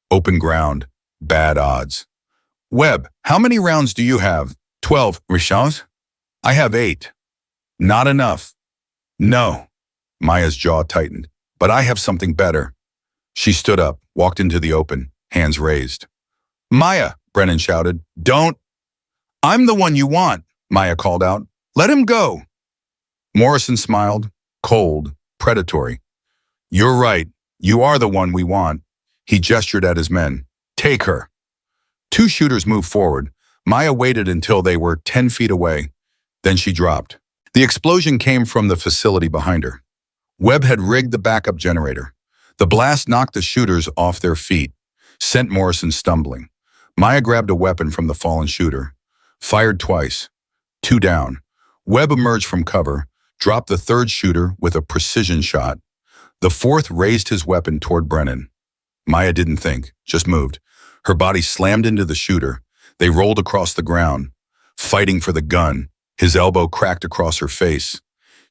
Open ground, bad odds. Webb, how many rounds do you have? 12, Richard? I have 8. Not enough. No. Maya's jaw tightened. But I have something better. She stood up, walked into the open, hands raised. Maya, Brennan shouted. Don't. I'm the one you want, Maya called out. Let him go. Morrison smiled, cold, predatory. You're right. You are the one we want. He gestured at his men. Take her. 2 shooters moved forward. Maya waited until they were 10 feet away. Then she dropped. The explosion came from the facility behind her. Webb had rigged the backup generator. The blast knocked the shooters off their feet, sent Morrison stumbling. Maya grabbed a weapon from the fallen shooter, fired twice. 2 down. Webb emerged from cover, dropped the 3rd shooter with a precision shot. The 4th raised his weapon toward Brennan. Maya didn't think, just moved. Her body slammed into the shooter. They rolled across the ground, fighting for the gun. His elbow cracked across her face.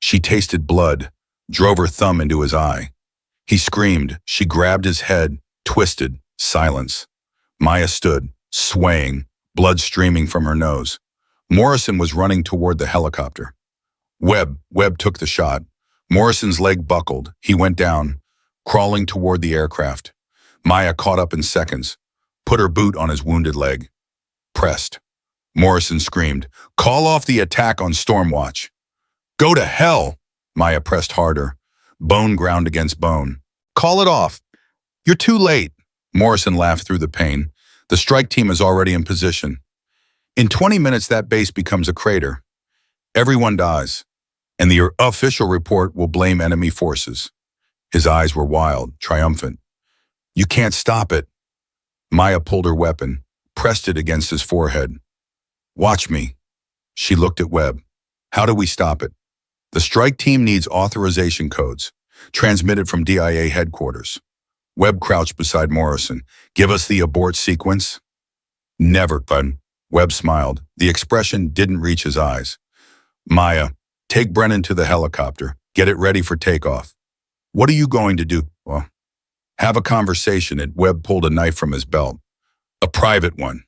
She tasted blood, drove her thumb into his eye. He screamed. She grabbed his head, twisted, silence. Maya stood, swaying, blood streaming from her nose. Morrison was running toward the helicopter. Webb took the shot. Morrison's leg buckled. He went down, crawling toward the aircraft. Maya caught up in seconds, put her boot on his wounded leg. Pressed. Morrison screamed, Call off the attack on Stormwatch. Go to hell! Maya pressed harder. Bone ground against bone. Call it off. You're too late. Morrison laughed through the pain. The strike team is already in position. In 20 minutes, that base becomes a crater. Everyone dies, and the official report will blame enemy forces. His eyes were wild, triumphant. You can't stop it. Maya pulled her weapon, pressed it against his forehead. Watch me. She looked at Webb. How do we stop it? The strike team needs authorization codes, transmitted from DIA headquarters. Webb crouched beside Morrison. Give us the abort sequence? Never, bud. Webb smiled. The expression didn't reach his eyes. Maya, take Brennan to the helicopter. Get it ready for takeoff. What are you going to do? Well, have a conversation. And Webb pulled a knife from his belt. A private one.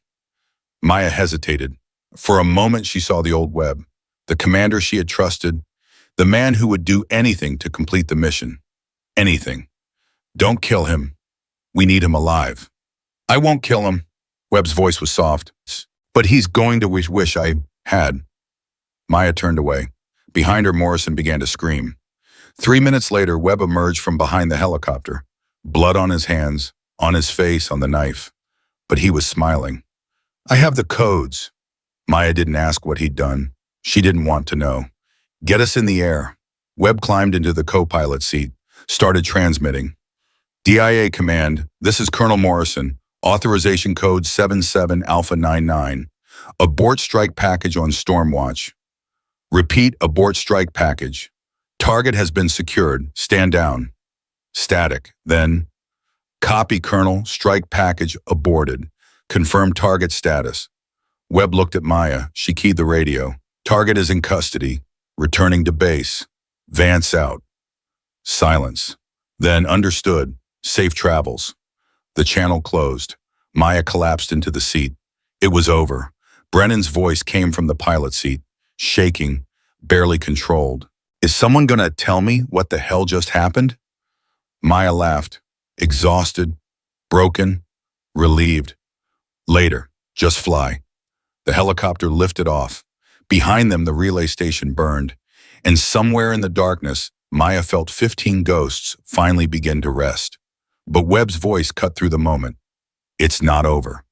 Maya hesitated. For a moment, she saw the old Webb. The commander she had trusted, the man who would do anything to complete the mission. Anything. Don't kill him. We need him alive. I won't kill him. Webb's voice was soft. But he's going to wish I had. Maya turned away. Behind her, Morrison began to scream. 3 minutes later, Webb emerged from behind the helicopter. Blood on his hands, on his face, on the knife. But he was smiling. I have the codes. Maya didn't ask what he'd done. She didn't want to know. Get us in the air. Webb climbed into the co-pilot seat, started transmitting. DIA command, this is Colonel Morrison. Authorization code 77 Alpha 99. Abort strike package on Stormwatch. Repeat, abort strike package. Target has been secured. Stand down. Static. Then, copy Colonel, strike package aborted. Confirm target status. Webb looked at Maya. She keyed the radio. Target is in custody. Returning to base. Vance out. Silence. Then, understood. Safe travels. The channel closed. Maya collapsed into the seat. It was over. Brennan's voice came from the pilot seat, shaking, barely controlled. Is someone gonna tell me what the hell just happened? Maya laughed, exhausted, broken, relieved. Later, just fly. The helicopter lifted off. Behind them, the relay station burned. And somewhere in the darkness, Maya felt 15 ghosts finally begin to rest. But Webb's voice cut through the moment. It's not over.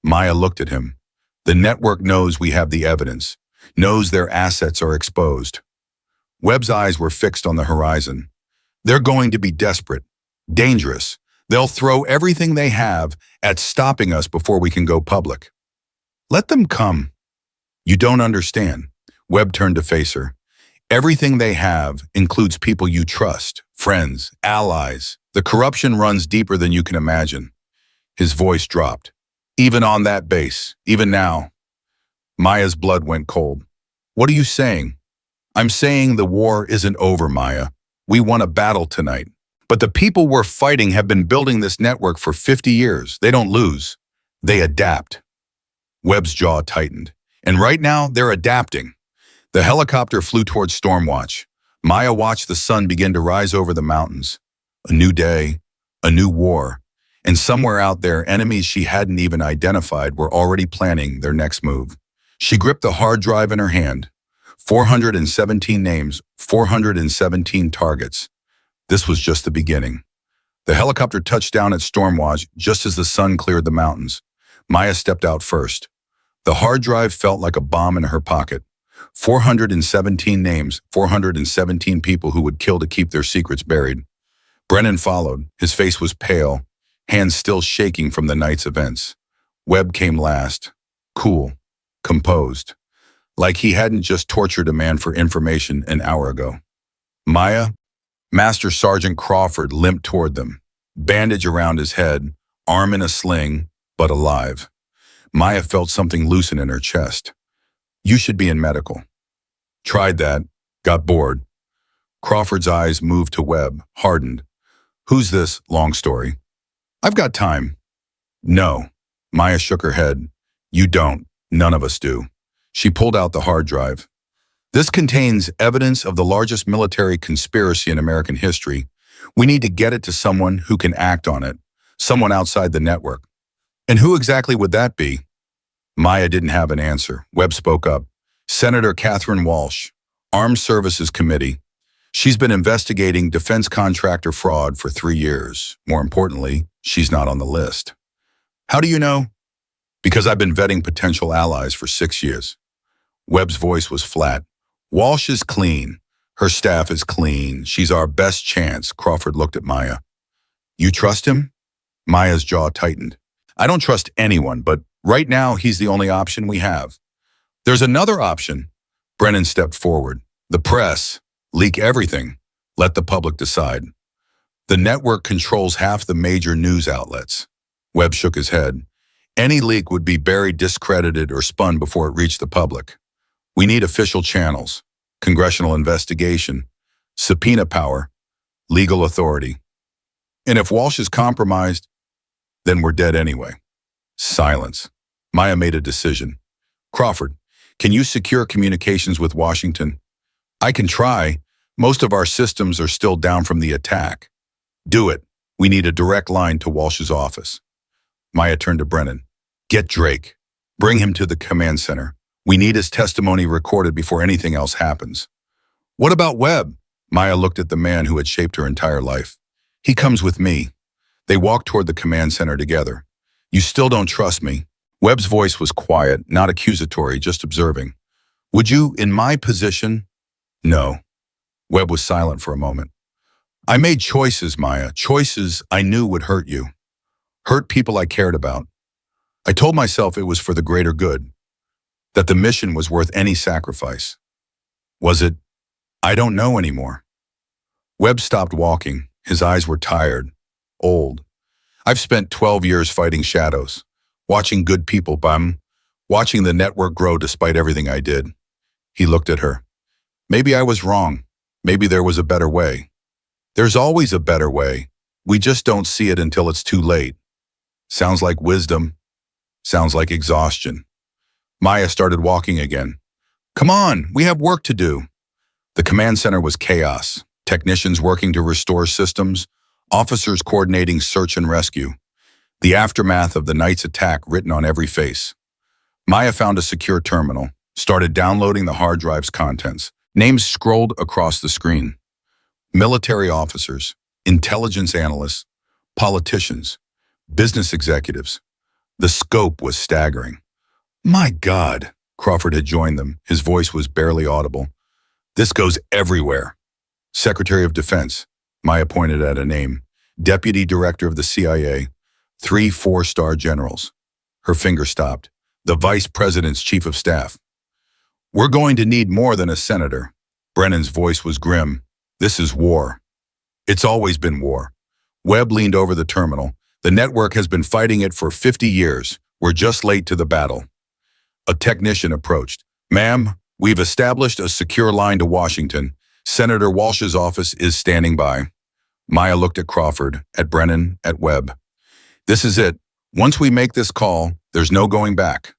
Maya looked at him. The network knows we have the evidence, knows their assets are exposed. Webb's eyes were fixed on the horizon. They're going to be desperate, dangerous. They'll throw everything they have at stopping us before we can go public. Let them come. You don't understand. Webb turned to face her. Everything they have includes people you trust, friends, allies. The corruption runs deeper than you can imagine. His voice dropped. Even on that base, even now. Maya's blood went cold. What are you saying? I'm saying the war isn't over, Maya. We won a battle tonight. But the people we're fighting have been building this network for 50 years. They don't lose. They adapt. Webb's jaw tightened. And right now, they're adapting. The helicopter flew towards Stormwatch. Maya watched the sun begin to rise over the mountains. A new day, a new war. And somewhere out there, enemies she hadn't even identified were already planning their next move. She gripped the hard drive in her hand. 417 names, 417 targets. This was just the beginning. The helicopter touched down at Stormwatch just as the sun cleared the mountains. Maya stepped out first. The hard drive felt like a bomb in her pocket. 417 names, 417 people who would kill to keep their secrets buried. Brennan followed. His face was pale, hands still shaking from the night's events. Webb came last, cool, composed, like he hadn't just tortured a man for information an hour ago. Maya, Master Sergeant Crawford limped toward them, bandage around his head, arm in a sling, but alive. Maya felt something loosen in her chest. You should be in medical. Tried that, got bored. Crawford's eyes moved to Webb, hardened. Who's this? Long story. I've got time. No. Maya shook her head. You don't. None of us do. She pulled out the hard drive. This contains evidence of the largest military conspiracy in American history. We need to get it to someone who can act on it, someone outside the network. And who exactly would that be? Maya didn't have an answer. Webb spoke up. Senator Catherine Walsh, Armed Services Committee. She's been investigating defense contractor fraud for 3 years. More importantly, she's not on the list. How do you know? Because I've been vetting potential allies for 6 years. Webb's voice was flat. Walsh is clean. Her staff is clean. She's our best chance. Crawford looked at Maya. You trust him? Maya's jaw tightened. I don't trust anyone, but right now he's the only option we have. There's another option. Brennan stepped forward. The press. Leak everything. Let the public decide. The network controls half the major news outlets. Webb shook his head. Any leak would be buried, discredited, or spun before it reached the public. We need official channels, congressional investigation, subpoena power, legal authority. And if Walsh is compromised, then we're dead anyway. Silence. Maya made a decision. Crawford, Can you secure communications with Washington? I can try. Most of our systems are still down from the attack. Do it. We need a direct line to Walsh's office. Maya turned to Brennan. Get Drake. Bring him to the command center. We need his testimony recorded before anything else happens. What about Webb? Maya looked at the man who had shaped her entire life. He comes with me. They walked toward the command center together. You still don't trust me? Webb's voice was quiet, not accusatory, just observing. Would you, in my position? No. Webb was silent for a moment. I made choices, Maya, choices I knew would hurt you. Hurt people I cared about. I told myself it was for the greater good, that the mission was worth any sacrifice. Was it? I don't know anymore. Webb stopped walking. His eyes were tired, old. I've spent 12 years fighting shadows, watching good people bum, watching the network grow despite everything I did. He looked at her. Maybe I was wrong. Maybe there was a better way. There's always a better way. We just don't see it until it's too late. Sounds like wisdom. Sounds like exhaustion. Maya started walking again. Come on, we have work to do. The command center was chaos. Technicians working to restore systems, officers coordinating search and rescue. The aftermath of the night's attack written on every face. Maya found a secure terminal, started downloading the hard drive's contents. Names scrolled across the screen. Military officers, intelligence analysts, politicians, business executives. The scope was staggering. My God, Crawford had joined them. His voice was barely audible. This goes everywhere. Secretary of Defense, Maya pointed at a name. Deputy Director of the CIA, 3 4-star generals. Her finger stopped. The Vice President's Chief of Staff. We're going to need more than a senator. Brennan's voice was grim. This is war. It's always been war. Webb leaned over the terminal. The network has been fighting it for 50 years. We're just late to the battle. A technician approached. Ma'am, we've established a secure line to Washington. Senator Walsh's office is standing by. Maya looked at Crawford, at Brennan, at Webb. This is it. Once we make this call, there's no going back.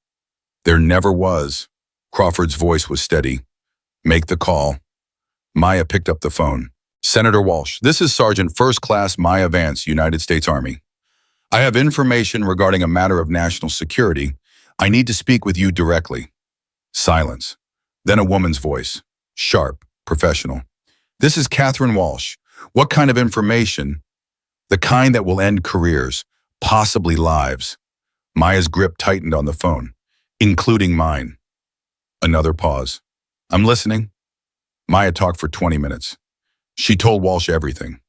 There never was. Crawford's voice was steady. Make the call. Maya picked up the phone. Senator Walsh, this is Sergeant First Class Maya Vance, United States Army. I have information regarding a matter of national security. I need to speak with you directly. Silence. Then a woman's voice. Sharp, professional. This is Catherine Walsh. What kind of information? The kind that will end careers, possibly lives. Maya's grip tightened on the phone, including mine. Another pause. I'm listening. Maya talked for 20 minutes. She told Walsh everything.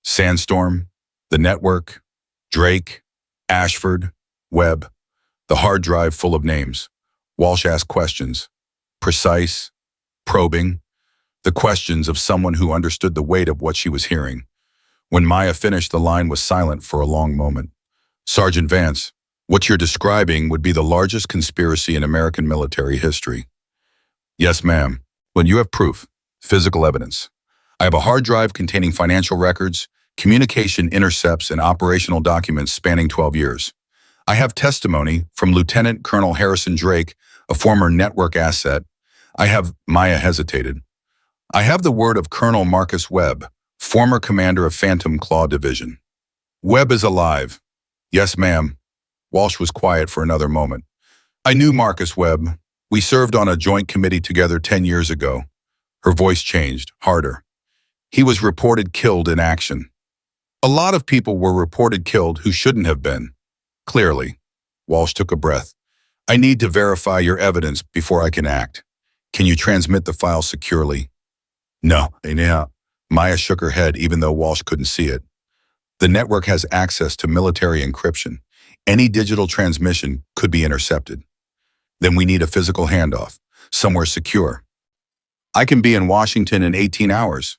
Sandstorm, the network, Drake, Ashford, Webb, the hard drive full of names. Walsh asked questions. Precise, probing, the questions of someone who understood the weight of what she was hearing. When Maya finished, the line was silent for a long moment. Sergeant Vance, what you're describing would be the largest conspiracy in American military history. Yes, ma'am. When you have proof, physical evidence. I have a hard drive containing financial records, communication intercepts, and operational documents spanning 12 years. I have testimony from Lieutenant Colonel Harrison Drake, a former network asset. Maya hesitated. I have the word of Colonel Marcus Webb, former commander of Phantom Claw Division. Webb is alive. Yes, ma'am. Walsh was quiet for another moment. I knew Marcus Webb. We served on a joint committee together 10 years ago. Her voice changed, harder. He was reported killed in action. A lot of people were reported killed who shouldn't have been. Clearly. Walsh took a breath. I need to verify your evidence before I can act. Can you transmit the file securely? No. Maya shook her head even though Walsh couldn't see it. The network has access to military encryption. Any digital transmission could be intercepted. Then we need a physical handoff, somewhere secure. I can be in Washington in 18 hours.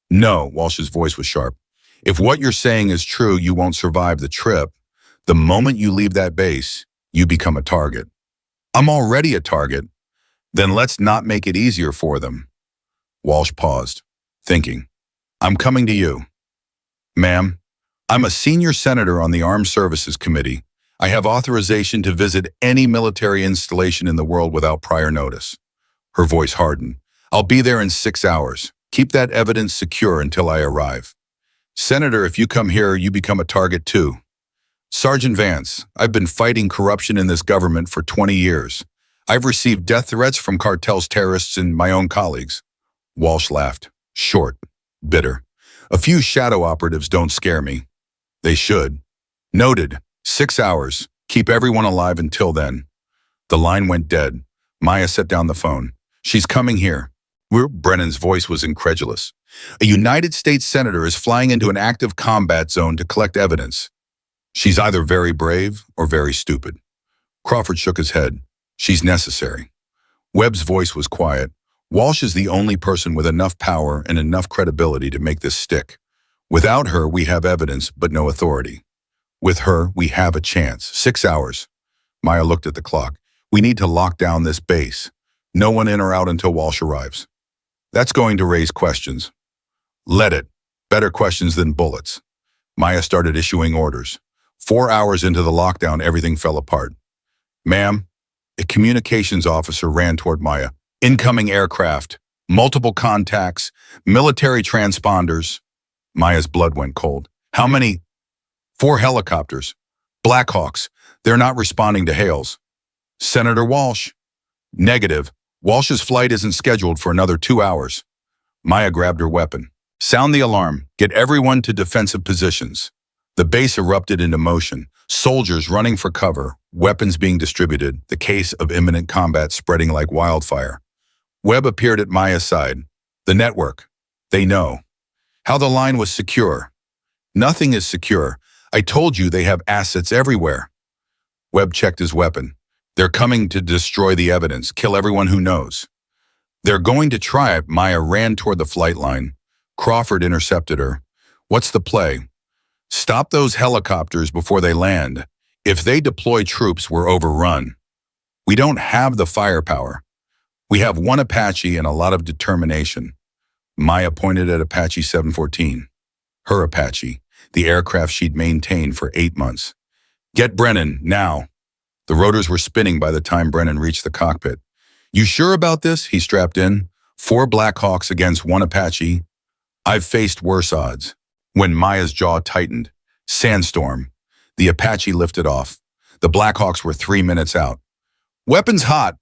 No, Walsh's voice was sharp. If what you're saying is true, you won't survive the trip. The moment you leave that base, you become a target. I'm already a target. Then let's not make it easier for them. Walsh paused, thinking. I'm coming to you. Ma'am, I'm a senior senator on the Armed Services Committee. I have authorization to visit any military installation in the world without prior notice. Her voice hardened. I'll be there in 6 hours. Keep that evidence secure until I arrive. Senator, if you come here, you become a target too. Sergeant Vance, I've been fighting corruption in this government for 20 years. I've received death threats from cartels, terrorists, and my own colleagues. Walsh laughed, short, bitter. A few shadow operatives don't scare me. They should. Noted. 6 hours. Keep everyone alive until then. The line went dead. Maya set down the phone. She's coming here. Brennan's voice was incredulous. A United States senator is flying into an active combat zone to collect evidence. She's either very brave or very stupid. Crawford shook his head. She's necessary. Webb's voice was quiet. Walsh is the only person with enough power and enough credibility to make this stick. Without her, we have evidence, but no authority. With her, we have a chance. 6 hours. Maya looked at the clock. We need to lock down this base. No one in or out until Walsh arrives. That's going to raise questions. Let it. Better questions than bullets. Maya started issuing orders. 4 hours into the lockdown, everything fell apart. Ma'am, a communications officer ran toward Maya. Incoming aircraft, multiple contacts, military transponders. Maya's blood went cold. How many? 4 helicopters. Blackhawks. They're not responding to hails. Senator Walsh. Negative. Walsh's flight isn't scheduled for another 2 hours. Maya grabbed her weapon. Sound the alarm. Get everyone to defensive positions. The base erupted into motion. Soldiers running for cover, weapons being distributed, the case of imminent combat spreading like wildfire. Webb appeared at Maya's side. The network. They know. How the line was secure. Nothing is secure. I told you they have assets everywhere. Webb checked his weapon. They're coming to destroy the evidence, kill everyone who knows. They're going to try it. Maya ran toward the flight line. Crawford intercepted her. What's the play? Stop those helicopters before they land. If they deploy troops, we're overrun. We don't have the firepower. We have one Apache and a lot of determination. Maya pointed at Apache 714. Her Apache, the aircraft she'd maintained for 8 months. Get Brennan, now. The rotors were spinning by the time Brennan reached the cockpit. You sure about this? He strapped in. 4 Blackhawks against 1 Apache. I've faced worse odds. When Maya's jaw tightened. Sandstorm. The Apache lifted off. The Blackhawks were 3 minutes out. Weapons hot.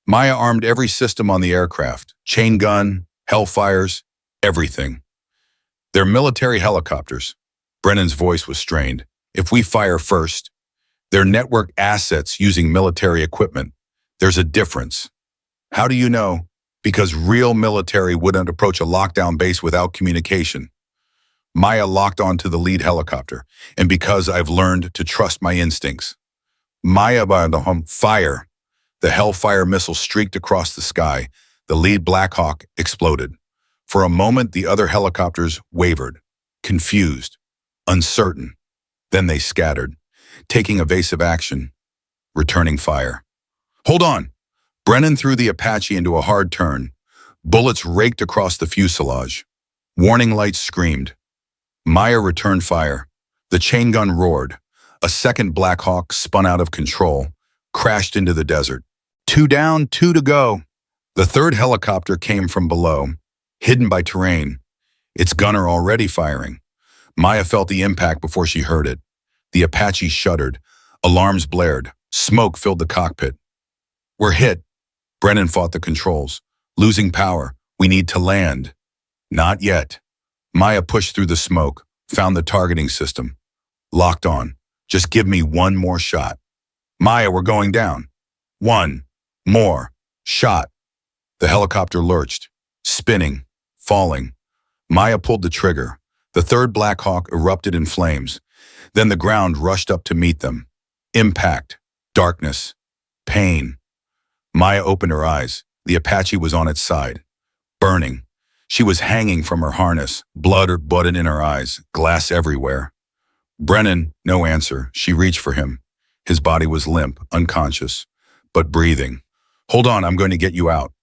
Maya armed every system on the aircraft. Chain gun, Hellfires, everything. They're military helicopters. Brennan's voice was strained. If we fire first, they're network assets using military equipment. There's a difference. How do you know? Because real military wouldn't approach a lockdown base without communication. Maya locked onto the lead helicopter, and because I've learned to trust my instincts. Maya fire. The Hellfire missile streaked across the sky. The lead Blackhawk exploded. For a moment, the other helicopters wavered, confused, uncertain. Then they scattered, taking evasive action, returning fire. Hold on! Brennan threw the Apache into a hard turn. Bullets raked across the fuselage. Warning lights screamed. Maya returned fire. The chain gun roared. A second Blackhawk spun out of control, crashed into the desert. 2 down, 2 to go. The third helicopter came from below, hidden by terrain. Its gunner already firing. Maya felt the impact before she heard it. The Apache shuddered. Alarms blared. Smoke filled the cockpit. We're hit. Brennan fought the controls. Losing power. We need to land. Not yet. Maya pushed through the smoke, found the targeting system. Locked on. Just give me one more shot. Maya, we're going down. One more shot. The helicopter lurched, spinning, falling. Maya pulled the trigger. The third Blackhawk erupted in flames. Then the ground rushed up to meet them. Impact, darkness, pain. Maya opened her eyes. The Apache was on its side, burning. She was hanging from her harness, blood budded in her eyes, glass everywhere. Brennan, no answer. She reached for him. His body was limp, unconscious, but breathing. Hold on, I'm going to get you out.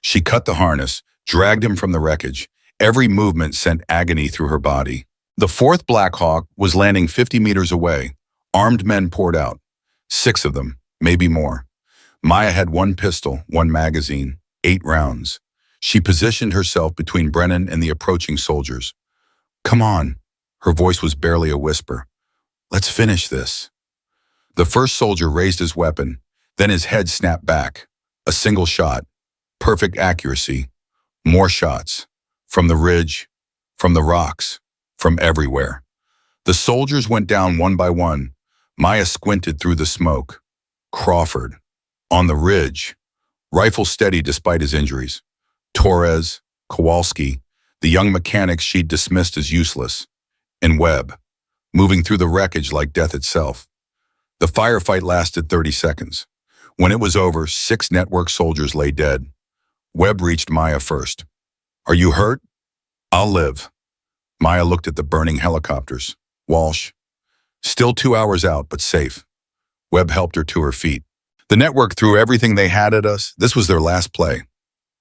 She cut the harness, dragged him from the wreckage. Every movement sent agony through her body. The fourth Blackhawk was landing 50 meters away. Armed men poured out. 6 of them, maybe more. Maya had 1 pistol, 1 magazine, 8 rounds. She positioned herself between Brennan and the approaching soldiers. "Come on." Her voice was barely a whisper. "Let's finish this." The first soldier raised his weapon, then his head snapped back. A single shot. Perfect accuracy. More shots. From the ridge, from the rocks, from everywhere. The soldiers went down one by one. Maya squinted through the smoke. Crawford. On the ridge. Rifle steady despite his injuries. Torres, Kowalski, the young mechanics she'd dismissed as useless. And Webb, moving through the wreckage like death itself. The firefight lasted 30 seconds. When it was over, 6 network soldiers lay dead. Webb reached Maya first. "Are you hurt?" "I'll live." Maya looked at the burning helicopters. "Walsh." "Still 2 hours out, but safe." Webb helped her to her feet. "The network threw everything they had at us. This was their last play."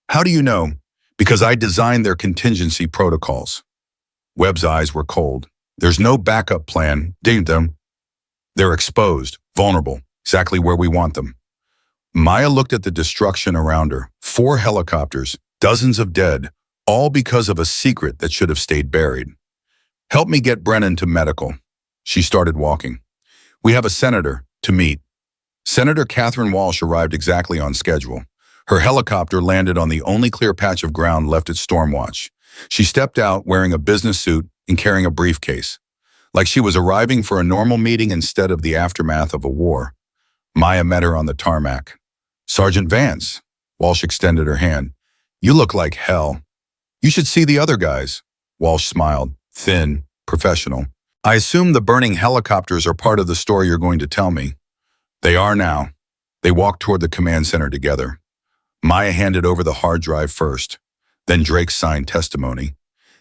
"How do you know?" "Because I designed their contingency protocols." Webb's eyes were cold. "There's no backup plan. Ding them. They're exposed, vulnerable, exactly where we want them." Maya looked at the destruction around her. 4 helicopters, dozens of dead, all because of a secret that should have stayed buried. "Help me get Brennan to medical." She started walking. "We have a senator to meet." Senator Catherine Walsh arrived exactly on schedule. Her helicopter landed on the only clear patch of ground left at Stormwatch. She stepped out wearing a business suit and carrying a briefcase, like she was arriving for a normal meeting instead of the aftermath of a war. Maya met her on the tarmac. "Sergeant Vance." Walsh extended her hand. "You look like hell." "You should see the other guys." Walsh smiled, thin, professional. "I assume the burning helicopters are part of the story you're going to tell me." "They are now." They walked toward the command center together. Maya handed over the hard drive first, then Drake's signed testimony,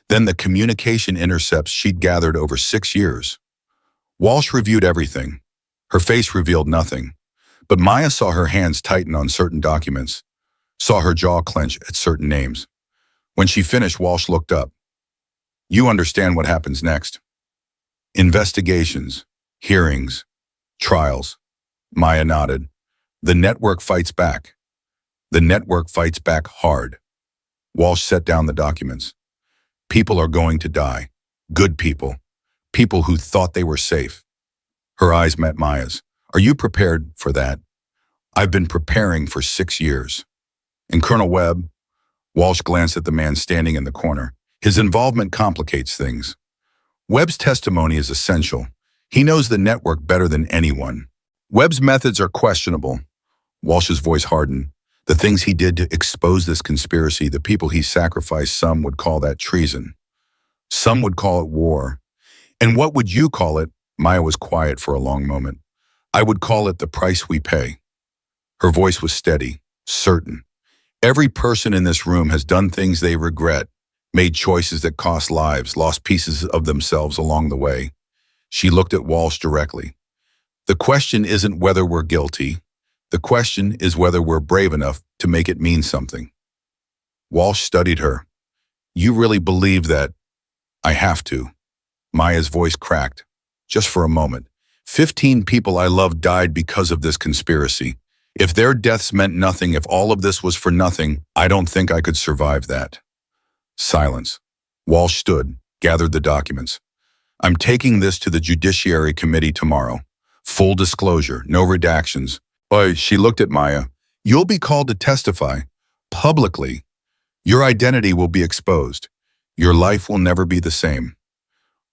then the communication intercepts she'd gathered over 6 years. Walsh reviewed everything. Her face revealed nothing, but Maya saw her hands tighten on certain documents, saw her jaw clench at certain names. When she finished, Walsh looked up. "You understand what happens next." "Investigations, hearings, trials." Maya nodded. "The network fights back. The network fights back hard." Walsh set down the documents. "People are going to die. Good people. People who thought they were safe." Her eyes met Maya's. "Are you prepared for that?" "I've been preparing for 6 years." "And Colonel Webb?" Walsh glanced at the man standing in the corner. "His involvement complicates things." "Webb's testimony is essential. He knows the network better than anyone." "Webb's methods are questionable." Walsh's voice hardened. "The things he did to expose this conspiracy, the people he sacrificed, some would call that treason. Some would call it war. And what would you call it?" Maya was quiet for a long moment. "I would call it the price we pay." Her voice was steady, certain. "Every person in this room has done things they regret, made choices that cost lives, lost pieces of themselves along the way." She looked at Walsh directly. "The question isn't whether we're guilty. The question is whether we're brave enough to make it mean something." Walsh studied her. "You really believe that?" "I have to." Maya's voice cracked. "Just for a moment. 15 people I loved died because of this conspiracy. If their deaths meant nothing, if all of this was for nothing, I don't think I could survive that." Silence. Walsh stood, gathered the documents. "I'm taking this to the Judiciary Committee tomorrow. Full disclosure, no redactions." She looked at Maya. "You'll be called to testify. Publicly. Your identity will be exposed. Your life will never be the same."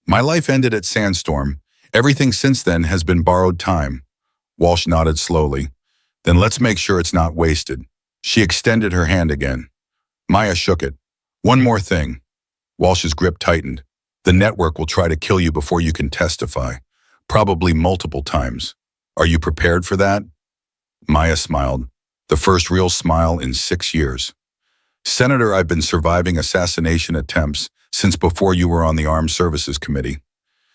"My life ended at Sandstorm. Everything since then has been borrowed time." Walsh nodded slowly. "Then let's make sure it's not wasted." She extended her hand again. Maya shook it. "One more thing." Walsh's grip tightened. "The network will try to kill you before you can testify. Probably multiple times. Are you prepared for that?" Maya smiled, the first real smile in 6 years. "Senator, I've been surviving assassination attempts since before you were on the Armed Services Committee."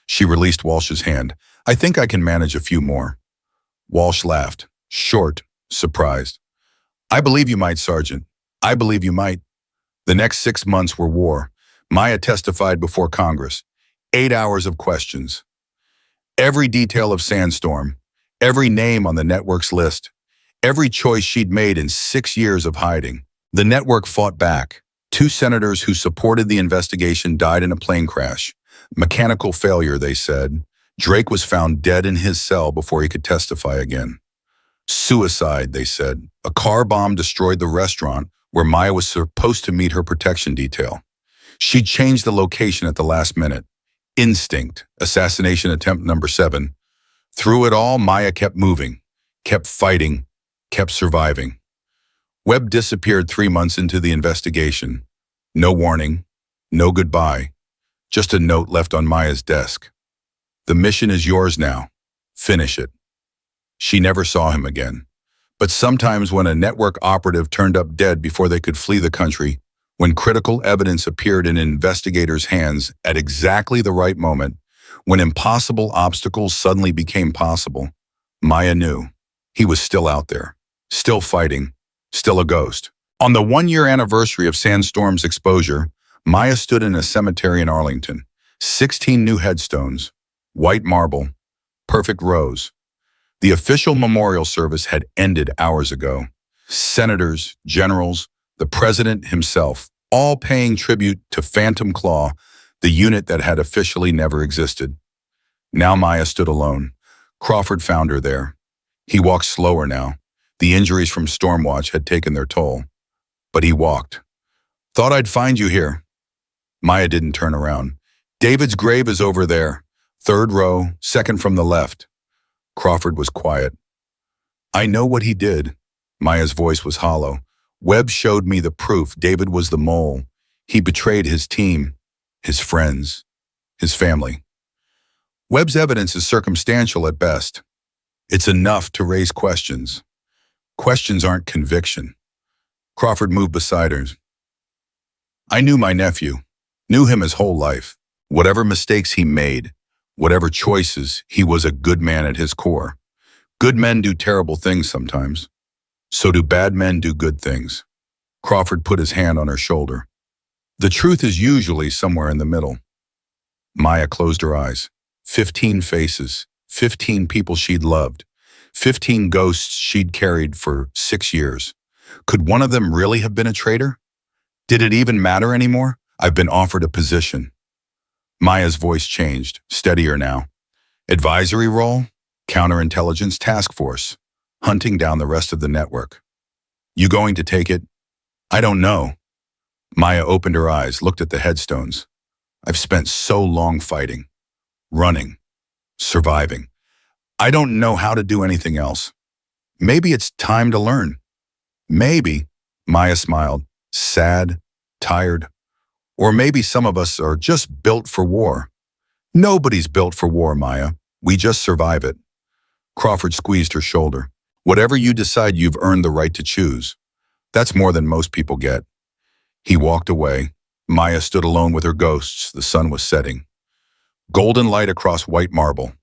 She released Walsh's hand. "I think I can manage a few more." Walsh laughed, short, surprised. "I believe you might, Sergeant. I believe you might." The next 6 months were war. Maya testified before Congress. 8 hours of questions. Every detail of Sandstorm, every name on the network's list, every choice she'd made in 6 years of hiding. The network fought back. Two senators who supported the investigation died in a plane crash. Mechanical failure, they said. Drake was found dead in his cell before he could testify again. Suicide, they said. A car bomb destroyed the restaurant where Maya was supposed to meet her protection detail. She'd changed the location at the last minute. Instinct, assassination attempt number 7. Through it all, Maya kept moving, kept fighting, kept surviving. Webb disappeared 3 months into the investigation. No warning, no goodbye, just a note left on Maya's desk. The mission is yours now. Finish it. She never saw him again. But sometimes when a network operative turned up dead before they could flee the country, when critical evidence appeared in investigators' hands at exactly the right moment, when impossible obstacles suddenly became possible, Maya knew he was still out there, still fighting, still a ghost. On the 1-year anniversary of Sandstorm's exposure, Maya stood in a cemetery in Arlington. 16 new headstones, white marble, perfect rows. The official memorial service had ended hours ago. Senators, generals, the president himself, all paying tribute to Phantom Claw, the unit that had officially never existed. Now Maya stood alone. Crawford found her there. He walked slower now. The injuries from Stormwatch had taken their toll. But he walked. Thought I'd find you here. Maya didn't turn around. David's grave is over there. 3rd row, 2nd from the left. Crawford was quiet. I know what he did. Maya's voice was hollow. Webb showed me the proof. David was the mole. He betrayed his team, his friends, his family. Webb's evidence is circumstantial at best. It's enough to raise questions. Questions aren't conviction. Crawford moved beside her. I knew my nephew, knew him his whole life. Whatever mistakes he made, whatever choices, he was a good man at his core. Good men do terrible things sometimes. So do bad men do good things. Crawford put his hand on her shoulder. The truth is usually somewhere in the middle. Maya closed her eyes. 15 faces, 15 people she'd loved, 15 ghosts she'd carried for 6 years. Could one of them really have been a traitor? Did it even matter anymore? I've been offered a position. Maya's voice changed, steadier now. Advisory role, counterintelligence task force, hunting down the rest of the network. You going to take it? I don't know. Maya opened her eyes, looked at the headstones. I've spent so long fighting, running, surviving. I don't know how to do anything else. Maybe it's time to learn. Maybe, Maya smiled, sad, tired. Or maybe some of us are just built for war. Nobody's built for war, Maya. We just survive it. Crawford squeezed her shoulder. Whatever you decide, you've earned the right to choose. That's more than most people get. He walked away. Maya stood alone with her ghosts. The sun was setting. Golden light across white marble.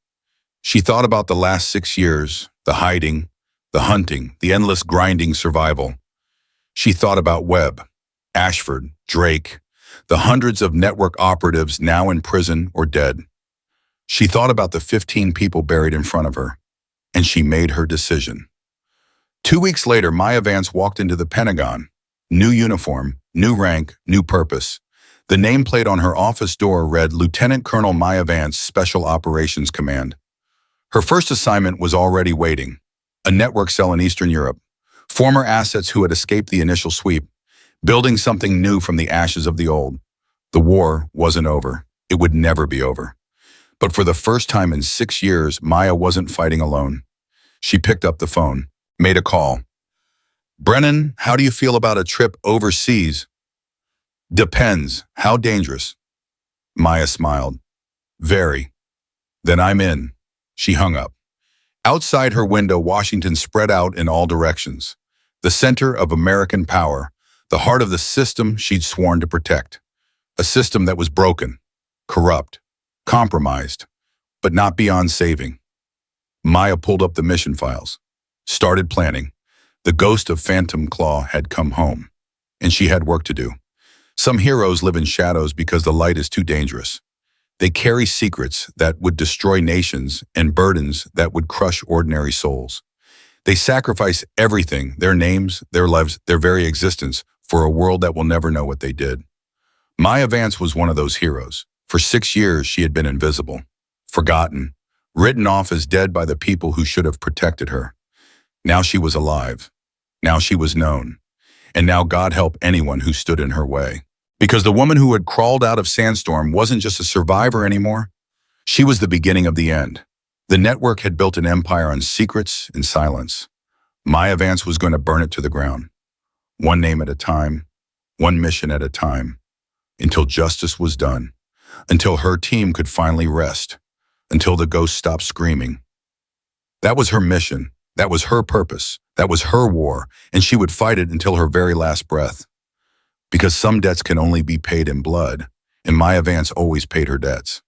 She thought about the last 6 years, the hiding, the hunting, the endless grinding survival. She thought about Webb, Ashford, Drake, the hundreds of network operatives now in prison or dead. She thought about the 15 people buried in front of her, and she made her decision. 2 weeks later, Maya Vance walked into the Pentagon. New uniform, new rank, new purpose. The nameplate on her office door read Lieutenant Colonel Maya Vance, Special Operations Command. Her first assignment was already waiting. A network cell in Eastern Europe. Former assets who had escaped the initial sweep. Building something new from the ashes of the old. The war wasn't over. It would never be over. But for the first time in 6 years, Maya wasn't fighting alone. She picked up the phone, made a call. Brennan, how do you feel about a trip overseas? Depends. How dangerous? Maya smiled. Very. Then I'm in. She hung up. Outside her window, Washington spread out in all directions. The center of American power, the heart of the system she'd sworn to protect. A system that was broken, corrupt, compromised, but not beyond saving. Maya pulled up the mission files, started planning. The ghost of Phantom Claw had come home, and she had work to do. Some heroes live in shadows because the light is too dangerous. They carry secrets that would destroy nations and burdens that would crush ordinary souls. They sacrifice everything, their names, their lives, their very existence, for a world that will never know what they did. Maya Vance was one of those heroes. For 6 years, she had been invisible, forgotten, written off as dead by the people who should have protected her. Now she was alive. Now she was known. And now God help anyone who stood in her way. Because the woman who had crawled out of Sandstorm wasn't just a survivor anymore. She was the beginning of the end. The network had built an empire on secrets and silence. Maya Vance was going to burn it to the ground. One name at a time, one mission at a time, until justice was done, until her team could finally rest, until the ghost stopped screaming. That was her mission. That was her purpose. That was her war, and she would fight it until her very last breath. Because some debts can only be paid in blood, and Maya Vance always paid her debts.